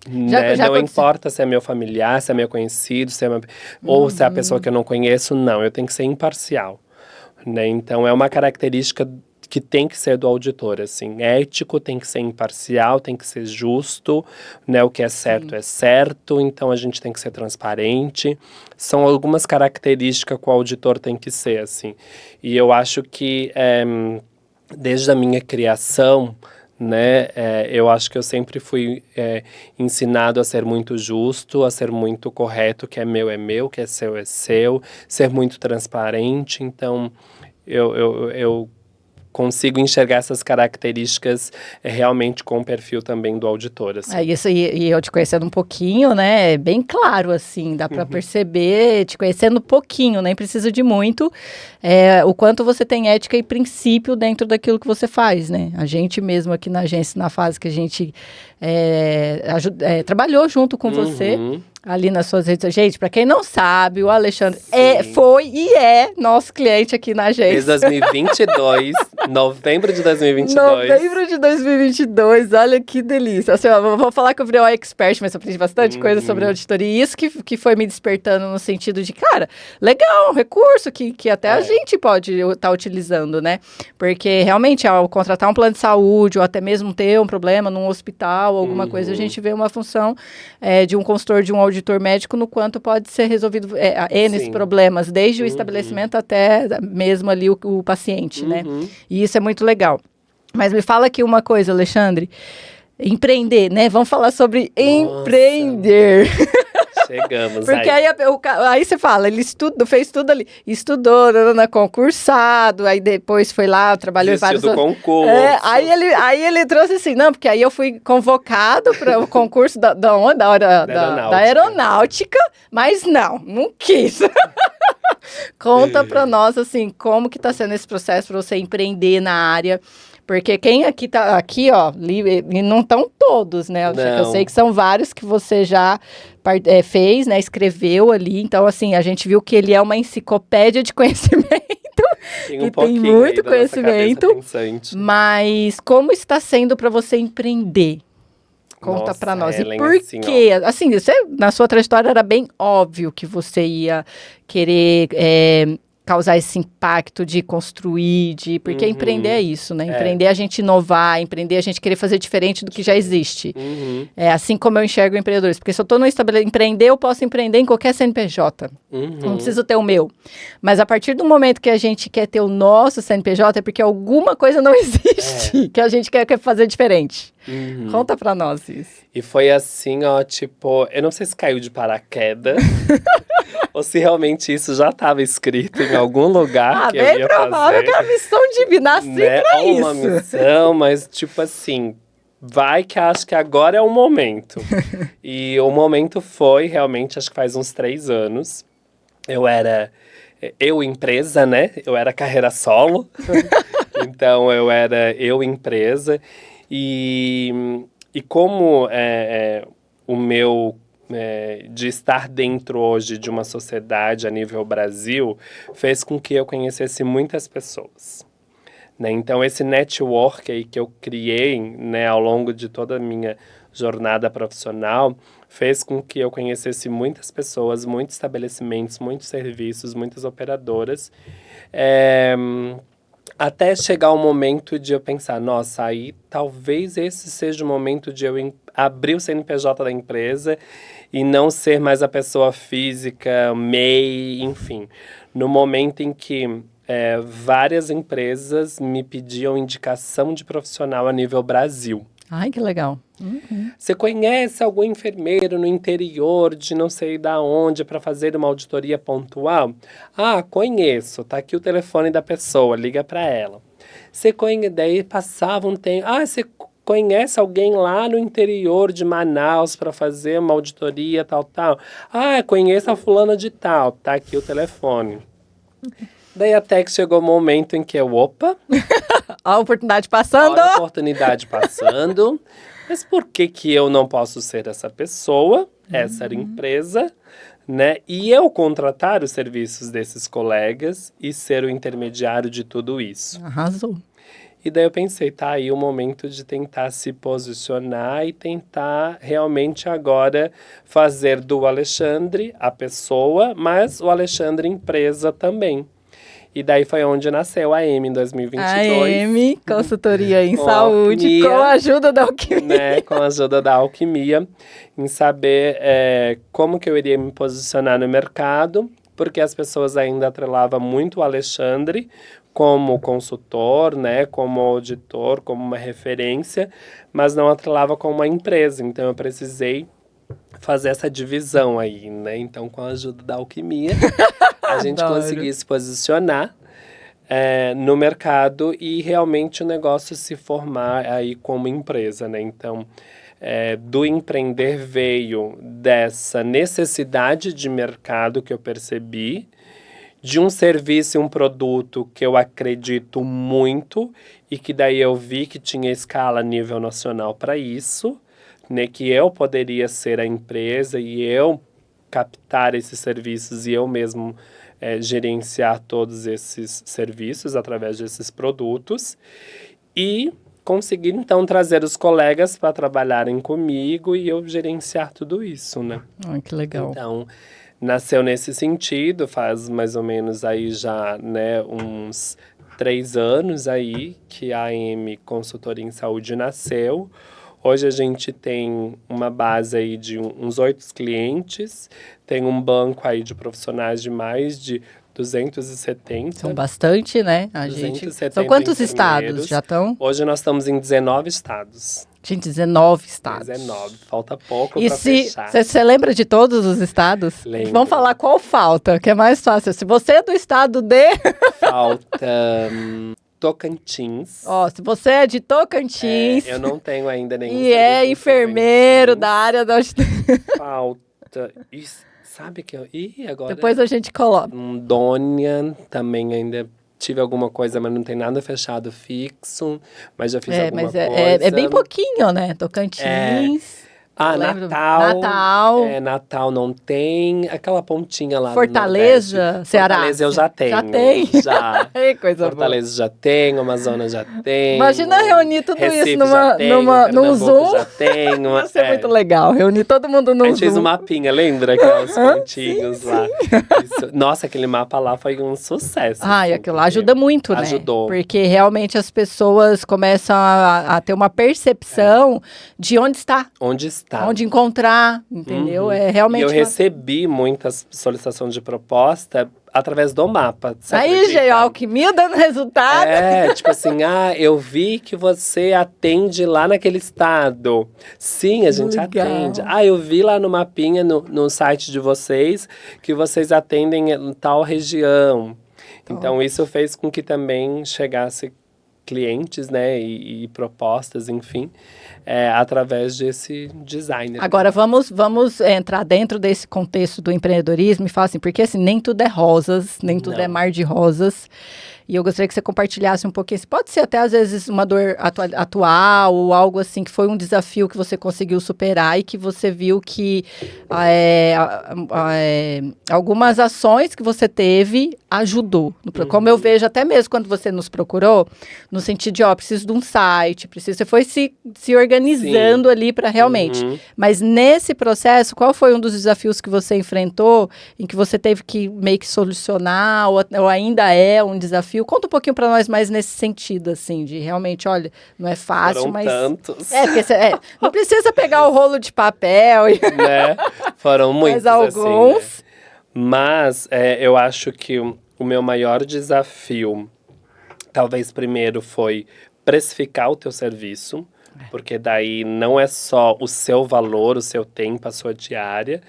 Né? Não importa se é meu familiar, se é meu conhecido, ou se é a pessoa que eu não conheço, não. Eu tenho que ser imparcial. Né? Então, é uma característica que tem que ser do auditor, assim, ético, tem que ser imparcial, tem que ser justo, né, o que é certo é certo, então a gente tem que ser transparente, são algumas características que o auditor tem que ser, assim, e eu acho que desde a minha criação, né, eu acho que eu sempre fui ensinado a ser muito justo, a ser muito correto, que é meu, que é seu, ser muito transparente, então eu consigo enxergar essas características realmente com o perfil também do auditor, assim. Isso, e eu te conhecendo um pouquinho, né, é bem claro, assim, dá para perceber, te conhecendo um pouquinho, nem precisa de muito, o quanto você tem ética e princípio dentro daquilo que você faz, né? A gente mesmo aqui na agência, na fase que a gente trabalhou junto com você, ali nas suas redes. Gente, para quem não sabe, o Alexandre foi e é nosso cliente aqui na agência. Desde 2022, novembro de 2022. Novembro de 2022, olha que delícia. Assim, eu vou falar que eu virei uma expert, mas eu aprendi bastante coisa sobre auditoria. E isso que foi me despertando no sentido de, cara, legal, um recurso que até a gente pode estar utilizando, né? Porque realmente, ao contratar um plano de saúde, ou até mesmo ter um problema num hospital, alguma coisa, a gente vê uma função de um consultor, de um auditor médico, no quanto pode ser resolvido N problemas, desde o estabelecimento até mesmo ali o paciente, né? E isso é muito legal. Mas me fala aqui uma coisa, Alexandre. Empreender, né? Vamos falar sobre empreender. Chegamos. Porque aí você fala, ele fez tudo ali. Estudou, concursado, aí depois foi lá, trabalhou em vários... do concurso. Aí ele trouxe assim, não, porque aí eu fui convocado para o concurso da aeronáutica, mas não quis. Conta para nós, assim, como que tá sendo esse processo para você empreender na área. Porque quem tá aqui, ó, e não estão todos, né? Eu sei que são vários que você já fez, né? Escreveu ali. Então, assim, a gente viu que ele é uma enciclopédia de conhecimento. Tem muito conhecimento. Mas como está sendo para você empreender? Conta para nós. Ellen, e por quê? Assim, na sua trajetória era bem óbvio que você ia querer... causar esse impacto de construir, porque empreender é isso, né? Empreender é a gente inovar, empreender é a gente querer fazer diferente do que já existe. É assim como eu enxergo empreendedores. Porque se eu estou no empreender, eu posso empreender em qualquer CNPJ. Não preciso ter o meu. Mas a partir do momento que a gente quer ter o nosso CNPJ, é porque alguma coisa não existe que a gente quer fazer diferente. Conta pra nós isso. E foi assim, ó, tipo, eu não sei se caiu de paraquedas ou se realmente isso já estava escrito em algum lugar que eu ia fazer. Provável que a missão divina assim pra isso. Uma missão, mas tipo assim, vai que acho que agora é o momento. E o momento foi realmente, acho que faz uns 3 anos. Eu empresa, né? Eu era carreira solo. Então eu era empresa. E como o meu de estar dentro hoje de uma sociedade a nível Brasil fez com que eu conhecesse muitas pessoas. Né? Então, esse network aí que eu criei, né, ao longo de toda a minha jornada profissional fez com que eu conhecesse muitas pessoas, muitos estabelecimentos, muitos serviços, muitas operadoras, até chegar o momento de eu pensar, nossa, aí talvez esse seja o momento de eu abrir o CNPJ da empresa e não ser mais a pessoa física, MEI, enfim. No momento em que várias empresas me pediam indicação de profissional a nível Brasil. Ai, que legal. Você conhece algum enfermeiro no interior de não sei da onde para fazer uma auditoria pontual? Ah, conheço. Tá aqui o telefone da pessoa, liga para ela. Você conhece, daí passava um tempo. Ah, você conhece alguém lá no interior de Manaus para fazer uma auditoria tal, tal? Ah, conheço a fulana de tal. Tá aqui o telefone. Daí até que chegou o momento em que opa, A oportunidade passando. a oportunidade passando. Mas por que eu não posso ser essa pessoa, essa empresa, né? E eu contratar os serviços desses colegas e ser o intermediário de tudo isso. Arrasou. E daí eu pensei, tá aí o momento de tentar se posicionar e tentar realmente agora fazer do Alexandre a pessoa, mas o Alexandre empresa também. E daí foi onde nasceu a AM em 2022. A AM, consultoria em Com saúde, alquimia, com a ajuda da alquimia. Né, com a ajuda da alquimia, em saber como que eu iria me posicionar no mercado, porque as pessoas ainda atrelavam muito o Alexandre como consultor, né, como auditor, como uma referência, mas não atrelava como uma empresa. Então eu precisei fazer essa divisão aí, né? Então, com a ajuda da alquimia, a gente Adoro. conseguiu se posicionar no mercado e realmente o negócio se formar aí como empresa, né? Então, do empreender veio dessa necessidade de mercado que eu percebi, de um serviço e um produto que eu acredito muito e que daí eu vi que tinha escala a nível nacional para isso, né, que eu poderia ser a empresa e eu captar esses serviços e eu mesmo gerenciar todos esses serviços através desses produtos e conseguir, então, trazer os colegas para trabalharem comigo e eu gerenciar tudo isso, né? Ai, que legal. Então, nasceu nesse sentido, faz mais ou menos aí já, né, uns 3 anos aí que a AM Consultoria em Saúde nasceu. Hoje a gente tem uma base aí de uns 8 clientes, tem um banco aí de profissionais de mais de 270. São bastante, né? A gente... 270 São quantos enfermeiros. estados já estão? Hoje nós estamos em 19 estados. Gente, 19 estados. 19, falta pouco E para se fechar. você lembra de todos os estados? Lembro. Vamos falar qual falta, que é mais fácil. Se você é do estado de... Falta Tocantins. Ó, se você é de Tocantins Eu não tenho ainda nenhum e é serviço em enfermeiro Tocantins. da área da... Falta... Sabe que eu... agora... Depois a gente coloca. Dônia também ainda tive alguma coisa, mas não tem nada fechado fixo. Mas já fiz alguma Mas coisa. é bem pouquinho, né? Tocantins. Ah, eu lembro. Natal. Natal não tem. Aquela pontinha lá Fortaleza, no Nordeste. Ceará. Fortaleza eu já tenho. Já tem? Já. Ai, coisa Fortaleza já tenho, Amazonas já tenho. Imagina reunir tudo Recife isso já tenho, num Pernambuco Zoom. já tenho. Isso é muito legal. Reunir todo mundo A num gente fez Zoom. um mapinha, lembra? Aqueles pontinhos lá. Isso. Nossa, aquele mapa lá foi um sucesso. E aquilo lá ajuda muito, né? Ajudou. Porque realmente as pessoas começam a ter uma percepção de onde está, Onde está? onde encontrar, entendeu? Uhum. É realmente. E eu recebi muitas solicitações de proposta através do mapa. Você Aí, acredita? gente, a alquimia dando resultado. Tipo assim, eu vi que você atende lá naquele estado. Sim, a gente Legal. atende. Eu vi lá no mapinha, no site de vocês, que vocês atendem em tal região. Então, isso fez com que também chegasse clientes, né, e propostas, enfim, através desse designer. Agora, vamos entrar dentro desse contexto do empreendedorismo e falar assim, porque assim, nem tudo é rosas, nem tudo Não. é mar de rosas. E eu gostaria que você compartilhasse um pouquinho. Pode ser até, às vezes, uma dor atual ou algo assim, que foi um desafio que você conseguiu superar e que você viu que algumas ações que você teve ajudou. Como eu vejo até mesmo quando você nos procurou, no sentido de, preciso de um site, você foi se organizando ali para realmente. Mas nesse processo, qual foi um dos desafios que você enfrentou, em que você teve que meio que solucionar, ou ainda é um desafio? Conta um pouquinho para nós mais nesse sentido, assim, de realmente, olha, não é fácil, Foram mas... tantos. Porque não precisa pegar o rolo de papel. Né? Foram muitos, Mas alguns... assim, né? Mas eu acho que o meu maior desafio, talvez primeiro, foi precificar o teu serviço. Porque daí não é só o seu valor, o seu tempo, a sua diária,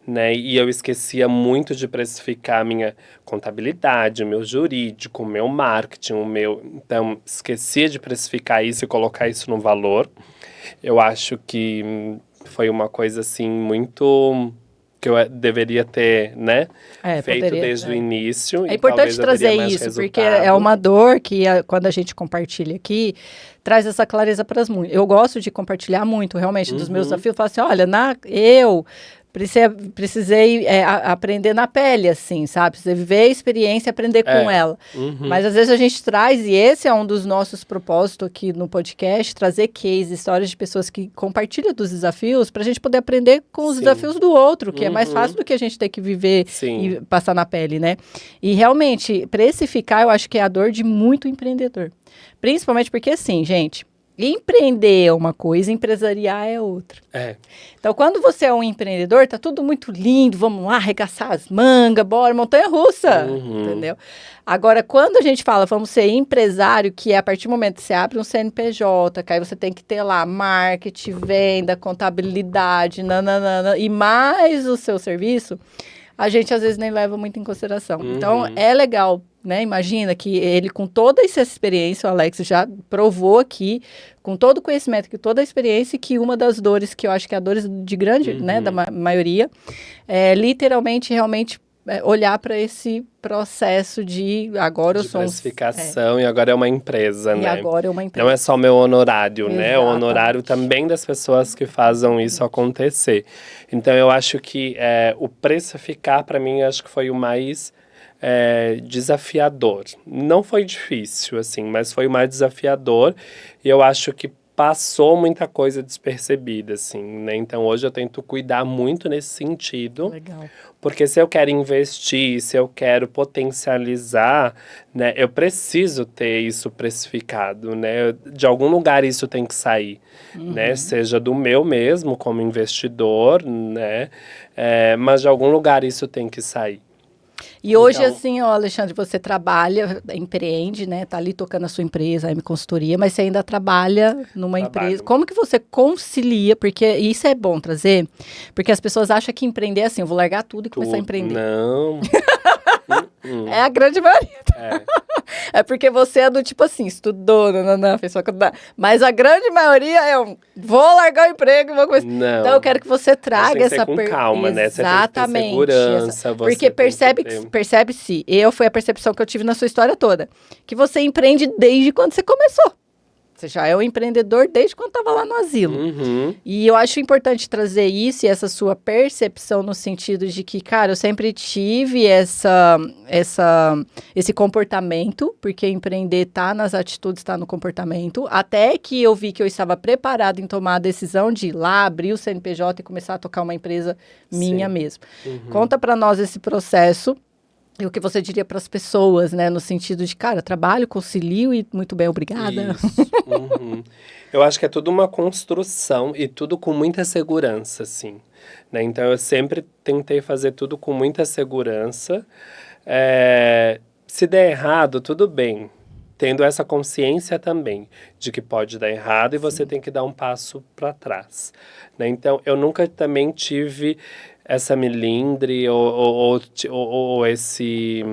né? E eu esquecia muito de precificar a minha contabilidade, o meu jurídico, o meu marketing, Então, esquecia de precificar isso e colocar isso no valor. Eu acho que foi uma coisa, assim, muito... que eu deveria ter, né, feito desde o início. É importante trazer isso, porque é uma dor que quando a gente compartilha aqui, traz essa clareza para as mulheres. Eu gosto de compartilhar muito, realmente, dos meus desafios. Eu falo assim, olha, eu precisei aprender na pele, assim, sabe? Precisei viver a experiência e aprender com ela. Mas, às vezes, a gente traz, e esse é um dos nossos propósitos aqui no podcast, trazer cases, histórias de pessoas que compartilham dos desafios, para a gente poder aprender com os desafios do outro, que é mais fácil do que a gente ter que viver e passar na pele, né? E, realmente, precificar, eu acho que é a dor de muito empreendedor. Principalmente porque, assim, gente... Empreender é uma coisa, empresariar é outra. Então, quando você é um empreendedor, tá tudo muito lindo, vamos lá, arregaçar as mangas, bora, montanha-russa, entendeu? Agora, quando a gente fala, vamos ser empresário, que é a partir do momento que você abre um CNPJ, que aí você tem que ter lá marketing, venda, contabilidade, e mais o seu serviço, a gente às vezes nem leva muito em consideração. Então, é legal, né? Imagina que ele, com toda essa experiência, o Alex já provou aqui, com todo o conhecimento, que toda a experiência, que uma das dores, que eu acho que é a dores de grande, né, da maioria, é literalmente, realmente, olhar para esse processo de agora eu sou precificação e agora é uma empresa, né? E agora é uma empresa. Não é só o meu honorário, né? O honorário também das pessoas que fazem isso acontecer. Então, eu acho que o precificar, para mim, acho que foi o mais desafiador. Não foi difícil, assim, mas foi o mais desafiador. E eu acho que passou muita coisa despercebida, assim, né? Então, hoje eu tento cuidar muito nesse sentido. Legal. Porque se eu quero investir, se eu quero potencializar, né? Eu preciso ter isso precificado, né? De algum lugar isso tem que sair, né? Seja do meu mesmo, como investidor, né? Mas de algum lugar isso tem que sair. E hoje, assim, Alexandre, você trabalha, empreende, né? Tá ali tocando a sua empresa, a M Consultoria, mas você ainda trabalha numa empresa. Como que você concilia? Porque isso é bom trazer, porque as pessoas acham que empreender é assim, eu vou largar tudo e começar a empreender. Não. É a grande maioria. É porque você é do tipo assim, estudou, fez faculdade. Mas a grande maioria vou largar o emprego e vou começar. Não. Então eu quero que você traga essa... com calma, né? Você Exatamente. Tem que ter segurança. Porque percebe-se, foi a percepção que eu tive na sua história toda, que você empreende desde quando você começou. Você já é um empreendedor desde quando estava lá no asilo. E eu acho importante trazer isso e essa sua percepção no sentido de que, cara, eu sempre tive esse comportamento, porque empreender tá nas atitudes, tá no comportamento, até que eu vi que eu estava preparado em tomar a decisão de ir lá, abrir o CNPJ e começar a tocar uma empresa minha mesmo. Conta para nós esse processo. E o que você diria para as pessoas, né? No sentido de, cara, trabalho, concilio e muito bem, obrigada. Isso. Eu acho que é tudo uma construção e tudo com muita segurança, assim. Né? Então, eu sempre tentei fazer tudo com muita segurança. Se der errado, tudo bem. Tendo essa consciência também de que pode dar errado e você tem que dar um passo para trás. Né? Então, eu nunca também tive essa melindre ou esse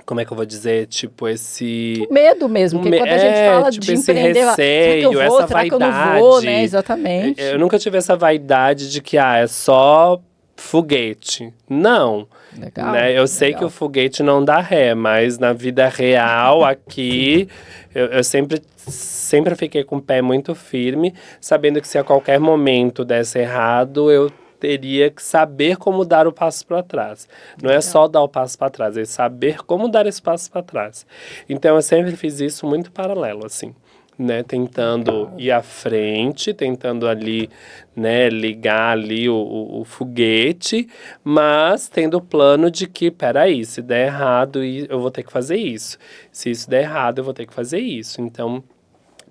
como é que eu vou dizer? Tipo, esse... O medo mesmo, porque quando a gente fala tipo, de esse empreender, receio, será que eu vou, essa será vaidade. que eu não vou, né? Exatamente. Eu nunca tive essa vaidade de que, é só foguete. Não. Legal, Né? Eu sei que o foguete não dá ré, mas na vida real aqui, eu sempre fiquei com o pé muito firme, sabendo que se a qualquer momento desse errado, eu teria que saber como dar o passo para trás. Não é só dar o passo para trás, é saber como dar esse passo para trás. Então eu sempre fiz isso muito paralelo, assim. Né, tentando ir à frente, tentando ali, né, ligar ali o foguete, mas tendo o plano de que, peraí, se der errado, eu vou ter que fazer isso. Se isso der errado, eu vou ter que fazer isso. Então,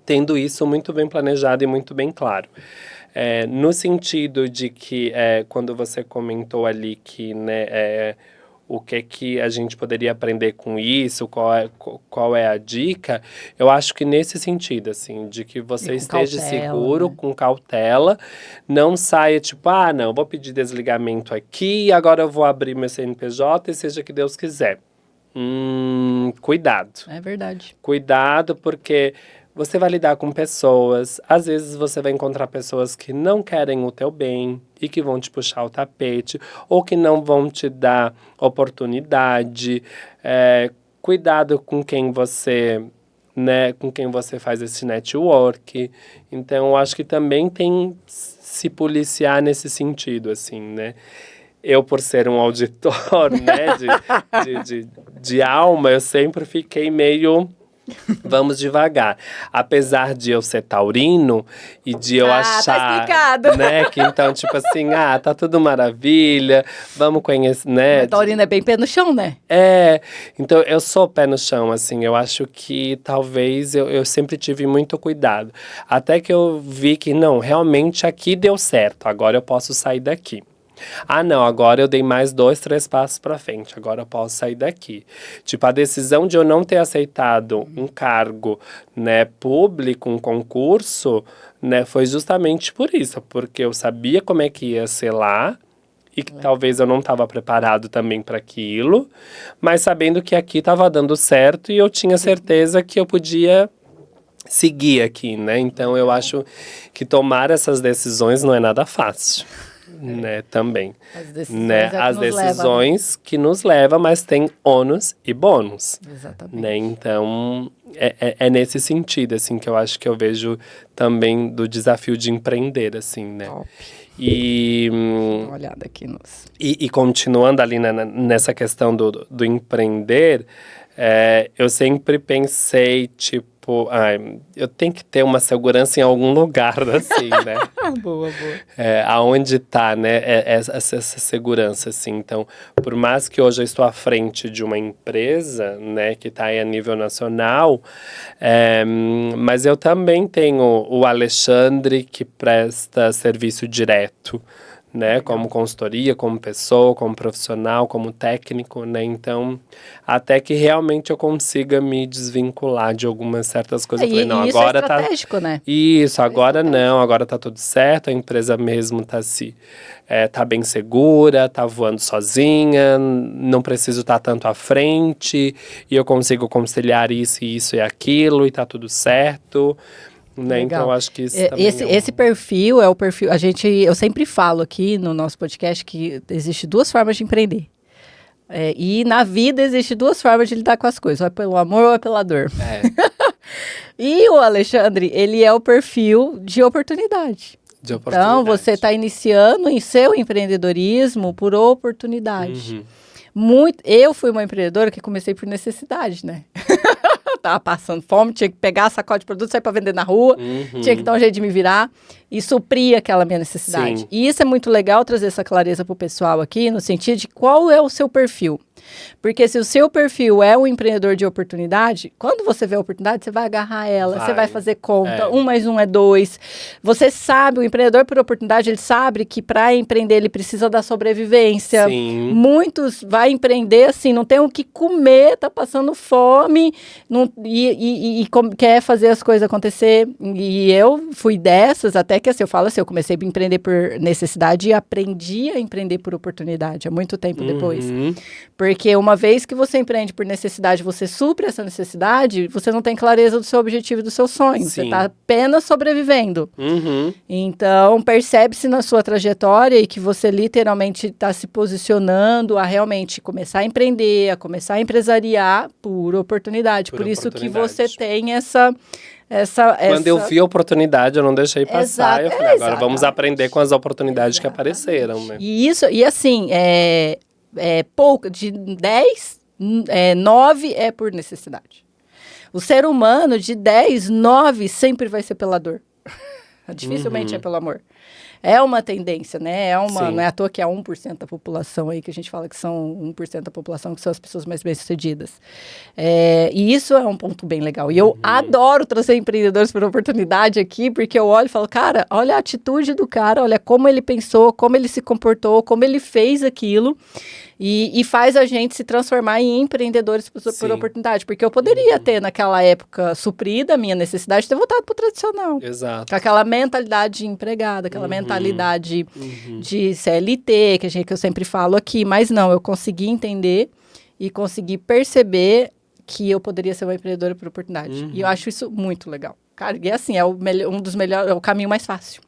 tendo isso muito bem planejado e muito bem claro. No sentido de que, quando você comentou ali que, né, o que a gente poderia aprender com isso, qual é a dica, eu acho que nesse sentido, assim, de que você esteja cautela, seguro, né? com cautela, não saia tipo, não, vou pedir desligamento aqui, agora eu vou abrir meu CNPJ e seja que Deus quiser. Cuidado. É verdade. Cuidado, porque você vai lidar com pessoas, às vezes você vai encontrar pessoas que não querem o teu bem e que vão te puxar o tapete, ou que não vão te dar oportunidade. Cuidado com quem você, né, com quem você faz esse network. Então, eu acho que também tem se policiar nesse sentido, assim, né? Eu, por ser um auditor, né, de alma, eu sempre fiquei meio... Vamos devagar. Apesar de eu ser taurino e de eu achar... Tá explicado. Né, que então, tipo assim, tá tudo maravilha, vamos conhecer, né? Mas taurino é bem pé no chão, né? Então eu sou pé no chão, assim, eu acho que talvez eu sempre tive muito cuidado. Até que eu vi que, não, realmente aqui deu certo, agora eu posso sair daqui. Não, agora eu dei mais 2, 3 passos para frente, agora eu posso sair daqui. Tipo, a decisão de eu não ter aceitado um cargo, né, público, um concurso, né, foi justamente por isso, porque eu sabia como é que ia ser lá, e que talvez eu não estava preparado também para aquilo, mas sabendo que aqui estava dando certo e eu tinha certeza que eu podia seguir aqui, né? Então eu acho que tomar essas decisões não é nada fácil. Né, também. As decisões que nos levam, mas tem ônus e bônus. Exatamente. Né? Então, é nesse sentido, assim, que eu acho que eu vejo também do desafio de empreender, assim, né? Top. E... Dá uma olhada aqui nos... E continuando ali nessa questão do empreender, eu sempre pensei, tipo, eu tenho que ter uma segurança em algum lugar, assim, né? Boa. Aonde está, né, essa segurança, assim. Então, por mais que hoje eu estou à frente de uma empresa, né, que está aí a nível nacional, mas eu também tenho o Alexandre, que presta serviço direto, né, como consultoria, como pessoa, como profissional, como técnico, né, então, até que realmente eu consiga me desvincular de algumas certas coisas. Eu falei, não, isso agora é estratégico, né? Isso, agora não, agora tá tudo certo, a empresa mesmo tá bem segura, tá voando sozinha, não preciso estar tanto à frente, e eu consigo conciliar isso e aquilo, e tá tudo certo. Né? Então, acho que isso também esse perfil é o perfil... Eu sempre falo aqui no nosso podcast que existe 2 formas de empreender. E na vida existe 2 formas de lidar com as coisas. Ou é pelo amor ou é pela dor. E o Alexandre, ele é o perfil de oportunidade. Então, você está iniciando em seu empreendedorismo por oportunidade. Eu fui uma empreendedora que comecei por necessidade, né? Tava passando fome, tinha que pegar a sacola de produto, sair para vender na rua, tinha que dar um jeito de me virar e suprir aquela minha necessidade. Sim. E isso é muito legal trazer essa clareza para o pessoal aqui, no sentido de qual é o seu perfil. Porque se o seu perfil é um empreendedor de oportunidade, quando você vê a oportunidade, você vai agarrar ela, você vai fazer conta, 1 mais 1 é 2. Você sabe, o empreendedor por oportunidade, ele sabe que para empreender ele precisa da sobrevivência. Sim. Muitos vai empreender assim, não tem o que comer, tá passando fome quer fazer as coisas acontecer. E eu fui dessas, até é que assim, eu falo assim, eu comecei a empreender por necessidade e aprendi a empreender por oportunidade há muito tempo depois. Porque uma vez que você empreende por necessidade, você supre essa necessidade, você não tem clareza do seu objetivo e do seu sonho. Sim. Você está apenas sobrevivendo. Uhum. Então, percebe-se na sua trajetória e que você literalmente está se posicionando a realmente começar a empreender, a começar a empresariar por oportunidade. Por isso que você tem essa... Quando eu vi a oportunidade, eu não deixei passar. Eu falei, agora vamos aprender com as oportunidades que apareceram, né? E isso, e assim, pouco, de 10, 9 é por necessidade. O ser humano, de 10, 9 sempre vai ser pela dor. Dificilmente é pelo amor. É uma tendência, né? Não é à toa que é 1% da população aí, que a gente fala que são 1% da população, que são as pessoas mais bem-sucedidas. E isso é um ponto bem legal. E eu adoro trazer empreendedores por oportunidade aqui, porque eu olho e falo, cara, olha a atitude do cara, olha como ele pensou, como ele se comportou, como ele fez aquilo. E faz a gente se transformar em empreendedores por oportunidade. Porque eu poderia ter, naquela época, suprido a minha necessidade de ter voltado para o tradicional. Exato. Com aquela mentalidade de empregada, aquela mentalidade de CLT, que eu sempre falo aqui. Mas não, eu consegui entender e consegui perceber que eu poderia ser uma empreendedora por oportunidade. E eu acho isso muito legal. Cara, e assim, é um dos melhores, é o caminho mais fácil.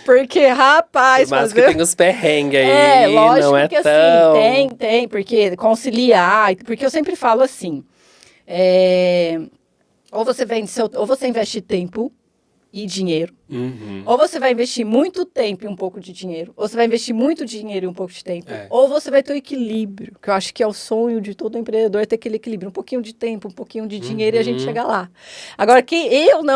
Porque, rapaz... Mas que tem os perrengues aí, lógico não é que tão... assim, tem, porque conciliar... Porque eu sempre falo assim, ou você investe tempo e dinheiro, ou você vai investir muito tempo e um pouco de dinheiro, ou você vai investir muito dinheiro e um pouco de tempo, ou você vai ter o equilíbrio, que eu acho que é o sonho de todo empreendedor, é ter aquele equilíbrio, um pouquinho de tempo, um pouquinho de dinheiro e a gente chega lá. Agora,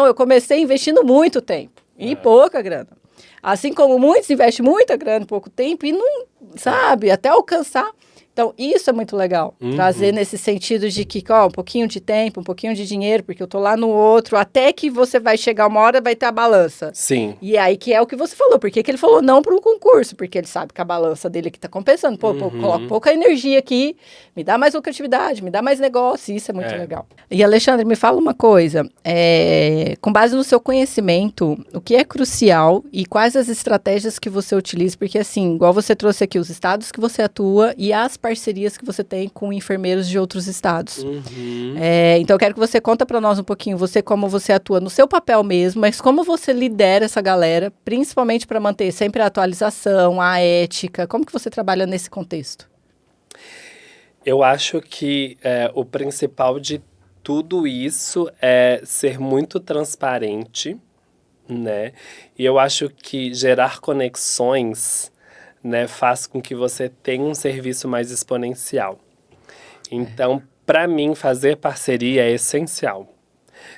eu comecei investindo muito tempo e pouca grana. Assim como muitos investem muita grana em pouco tempo e não, sabe, até alcançar. Então, isso é muito legal, trazer nesse sentido de que, um pouquinho de tempo, um pouquinho de dinheiro, porque eu tô lá no outro, até que você vai chegar uma hora, vai ter a balança. Sim. E aí que é o que você falou, por que ele falou não para um concurso? Porque ele sabe que a balança dele aqui tá compensando. Coloca pouca energia aqui, me dá mais lucratividade, me dá mais negócio, isso é muito legal. E Alexandre, me fala uma coisa, com base no seu conhecimento, o que é crucial e quais as estratégias que você utiliza? Porque assim, igual você trouxe aqui os estados que você atua e as parcerias que você tem com enfermeiros de outros estados. Então, eu quero que você conta para nós um pouquinho, como você atua no seu papel mesmo, mas como você lidera essa galera, principalmente para manter sempre a atualização, a ética, como que você trabalha nesse contexto? Eu acho que o principal de tudo isso é ser muito transparente, né? E eu acho que gerar conexões, né, faz com que você tenha um serviço mais exponencial. Então, para mim, fazer parceria é essencial.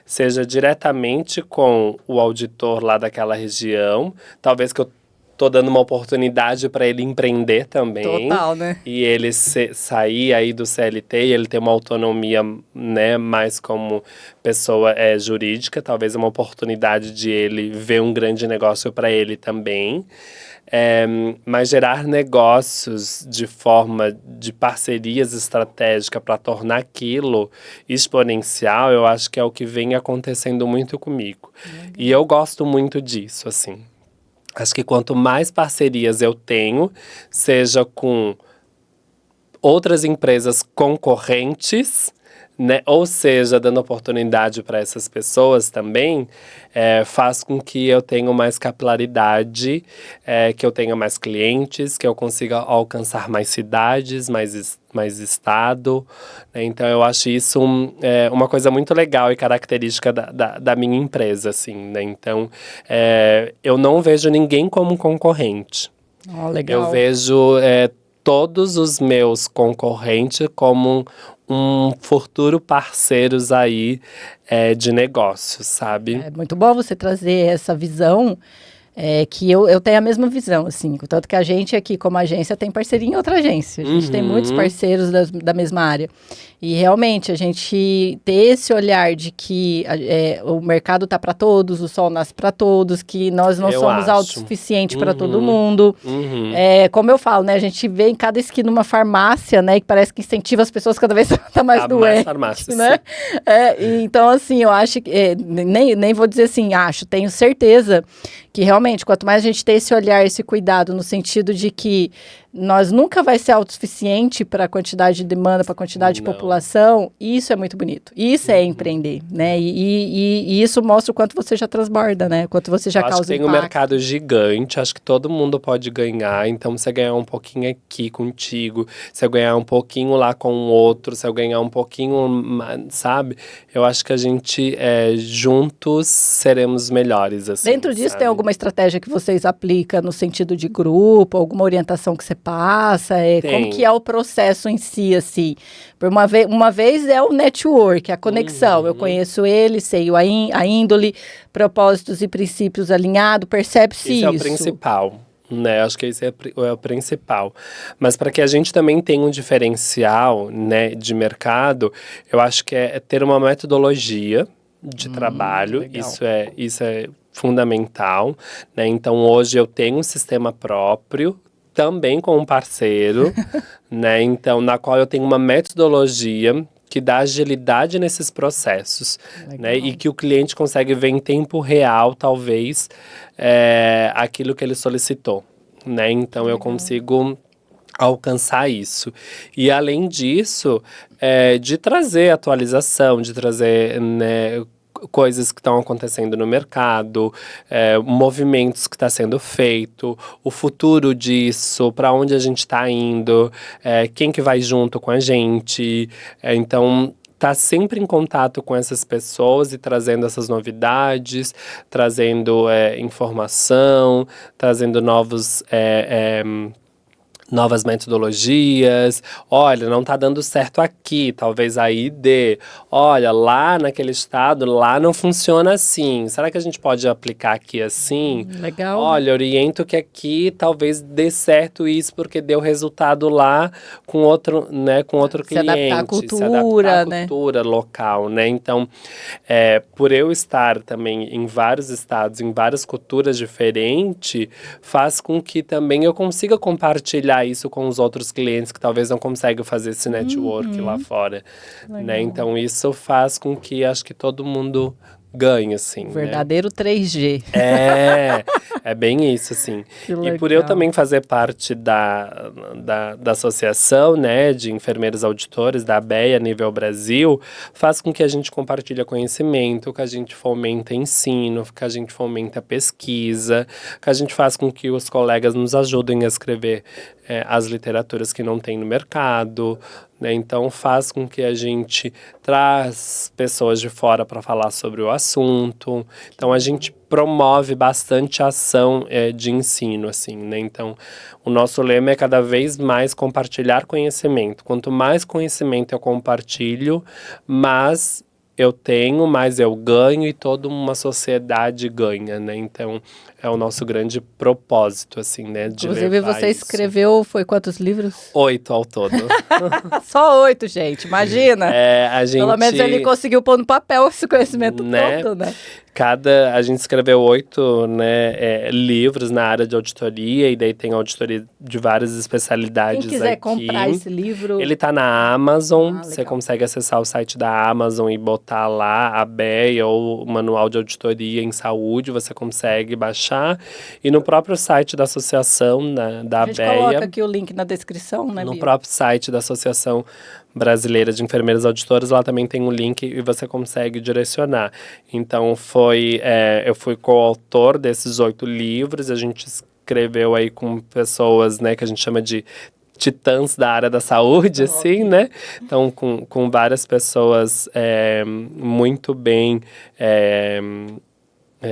Seja diretamente com o auditor lá daquela região, talvez que eu tô dando uma oportunidade para ele empreender também. Total, né? E ele sair aí do CLT e ele ter uma autonomia, né, mais como pessoa jurídica, talvez uma oportunidade de ele ver um grande negócio para ele também. Mas gerar negócios de forma de parcerias estratégicas para tornar aquilo exponencial, eu acho que é o que vem acontecendo muito comigo. E eu gosto muito disso, assim. Acho que quanto mais parcerias eu tenho, seja com outras empresas concorrentes, né, ou seja, dando oportunidade para essas pessoas também, faz com que eu tenha mais capilaridade, que eu tenha mais clientes, que eu consiga alcançar mais cidades, mais estado. Né? Então, eu acho isso uma coisa muito legal e característica da minha empresa, assim, né? Então, eu não vejo ninguém como concorrente. Legal. Eu vejo todos os meus concorrentes como um futuro parceiros aí de negócios, sabe? É muito bom você trazer essa visão que eu tenho a mesma visão, assim, tanto que a gente aqui, como agência, tem parceria em outra agência. A gente tem muitos parceiros da mesma área. E realmente, a gente ter esse olhar de que o mercado está para todos, o sol nasce para todos, que nós não somos autossuficientes para todo mundo. Como eu falo, né, a gente vê em cada esquina uma farmácia, né, que parece que incentiva as pessoas cada vez a estar mais doentes, né? Então, assim, eu acho que, nem vou dizer assim, tenho certeza que realmente, quanto mais a gente ter esse olhar, esse cuidado, no sentido de que nós nunca vai ser autossuficiente para a quantidade de demanda, para a quantidade de população, isso é muito bonito. Isso é empreender, né? E isso mostra o quanto você já transborda, né? O quanto você já causa impacto. Acho que tem um mercado gigante, acho que todo mundo pode ganhar. Então, você ganhar um pouquinho aqui contigo, se eu ganhar um pouquinho lá com o outro, se eu ganhar um pouquinho, sabe? Eu acho que a gente, juntos, seremos melhores, assim. Dentro disso, tem alguma estratégia que vocês aplicam no sentido de grupo, alguma orientação que você passa? Como que é o processo em si, assim? Por uma vez é o network, a conexão. Eu conheço ele, sei a índole, propósitos e princípios alinhados, percebe-se isso. Isso é o principal, né? Acho que esse é o principal. Mas para que a gente também tenha um diferencial, né, de mercado, eu acho que é ter uma metodologia de trabalho. Isso é fundamental, né? Então, hoje eu tenho um sistema próprio, também com um parceiro, né? Então, na qual eu tenho uma metodologia que dá agilidade nesses processos, né? E que o cliente consegue ver em tempo real, talvez, aquilo que ele solicitou, né? Então, eu consigo alcançar isso. E, além disso, de trazer atualização, de trazer, né, coisas que estão acontecendo no mercado, movimentos que está sendo feito, o futuro disso, para onde a gente está indo, quem que vai junto com a gente. Então, tá sempre em contato com essas pessoas e trazendo essas novidades, trazendo informação, trazendo novas metodologias. Olha, não tá dando certo aqui, talvez aí dê. Olha, lá naquele estado, lá não funciona assim. Será que a gente pode aplicar aqui assim? Legal. Olha, oriento que aqui talvez dê certo isso, porque deu resultado lá com outro, né, com outro cliente. Se adaptar à cultura local, né? Então, por eu estar também em vários estados, em várias culturas diferentes, faz com que também eu consiga compartilhar isso com os outros clientes que talvez não conseguem fazer esse network lá fora, né? Então, isso faz com que acho que todo mundo ganhe, assim, verdadeiro, né? 3G. É bem isso, assim. E por eu também fazer parte da associação, né, de enfermeiros auditores, da ABEA, nível Brasil, faz com que a gente compartilhe conhecimento, que a gente fomente ensino, que a gente fomente a pesquisa, que a gente faz com que os colegas nos ajudem a escrever as literaturas que não tem no mercado, né? Então, faz com que a gente traz pessoas de fora para falar sobre o assunto. Então, a gente promove bastante ação de ensino, assim, né? Então, o nosso lema é cada vez mais compartilhar conhecimento. Quanto mais conhecimento eu compartilho, mais eu tenho, mais eu ganho e toda uma sociedade ganha, né? Então, é o nosso grande propósito, assim, né? De Inclusive, você escreveu, foi quantos livros? 8 ao todo. Só 8, gente, imagina. A gente... Pelo menos ele conseguiu pôr no papel esse conhecimento todo, né? A gente escreveu 8, né, livros na área de auditoria, e daí tem auditoria de várias especialidades. Quem quiser aqui. comprar esse livro... Ele tá na Amazon, você consegue acessar o site da Amazon e botar lá a BEA ou o Manual de Auditoria em Saúde, você consegue baixar. E no próprio site da associação, da ABEA... A gente coloca aqui o link na descrição, né, No Bia? próprio site da Associação Brasileira de Enfermeiros Auditores, lá também tem um link e você consegue direcionar. Então, eu fui coautor desses 8 livros, a gente escreveu aí com pessoas, né, que a gente chama de titãs da área da saúde, assim, né? Então, com várias pessoas muito bem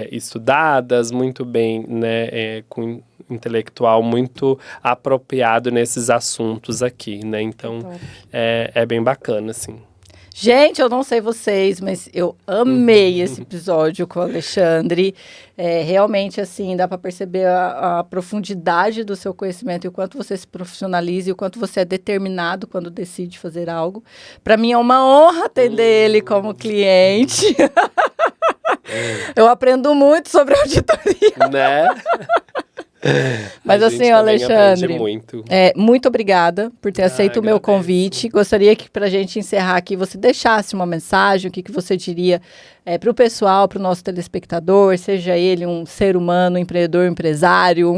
estudadas, muito bem, né, com intelectual muito apropriado nesses assuntos aqui, né? Então, é bem bacana, assim. Gente, eu não sei vocês, mas eu amei esse episódio com o Alexandre. Realmente, assim, dá para perceber a profundidade do seu conhecimento e o quanto você se profissionaliza e o quanto você é determinado quando decide fazer algo. Para mim é uma honra atender ele como cliente. Eu aprendo muito sobre auditoria. Né? Mas assim, Alexandre, muito obrigada por ter aceito o meu convite. Gostaria que, para a gente encerrar aqui, você deixasse uma mensagem, o que você diria para o pessoal, para o nosso telespectador, seja ele um ser humano, um empreendedor, um empresário,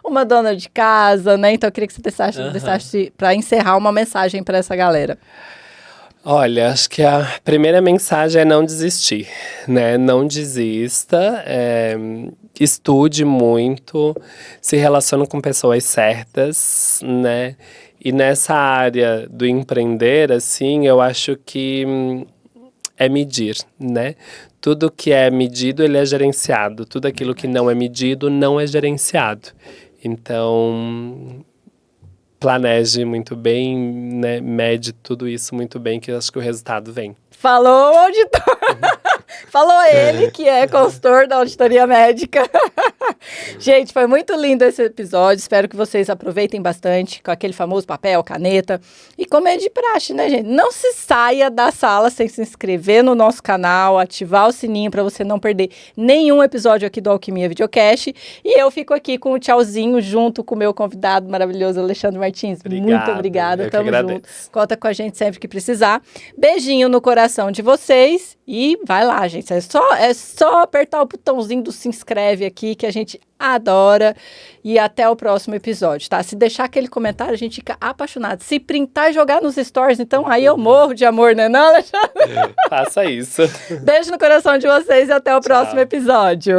uma dona de casa, né? Então, eu queria que você deixasse para encerrar uma mensagem para essa galera. Olha, acho que a primeira mensagem é não desistir, né? Não desista, estude muito, se relacione com pessoas certas, né? E nessa área do empreender, assim, eu acho que é medir, né? Tudo que é medido, ele é gerenciado. Tudo aquilo que não é medido, não é gerenciado. Então, planeje muito bem, né? Mede tudo isso muito bem, que eu acho que o resultado vem. Falou, auditor! Falou ele, que é consultor da auditoria médica. Gente, foi muito lindo esse episódio. Espero que vocês aproveitem bastante com aquele famoso papel, caneta. E como é de praxe, né, gente? Não se saia da sala sem se inscrever no nosso canal, ativar o sininho para você não perder nenhum episódio aqui do Alquimia Videocast. E eu fico aqui com o tchauzinho junto com o meu convidado maravilhoso, Alexandre Martins. Obrigado, muito obrigada. Tamo junto. Agradeço. Conta com a gente sempre que precisar. Beijinho no coração de vocês. E vai lá, gente. É só apertar o botãozinho do se inscreve aqui, que a gente adora. E até o próximo episódio, tá? Se deixar aquele comentário, a gente fica apaixonado. Se printar e jogar nos stories, então aí eu morro de amor, né, não, Alexandre? Faça isso. Beijo no coração de vocês e até o próximo episódio.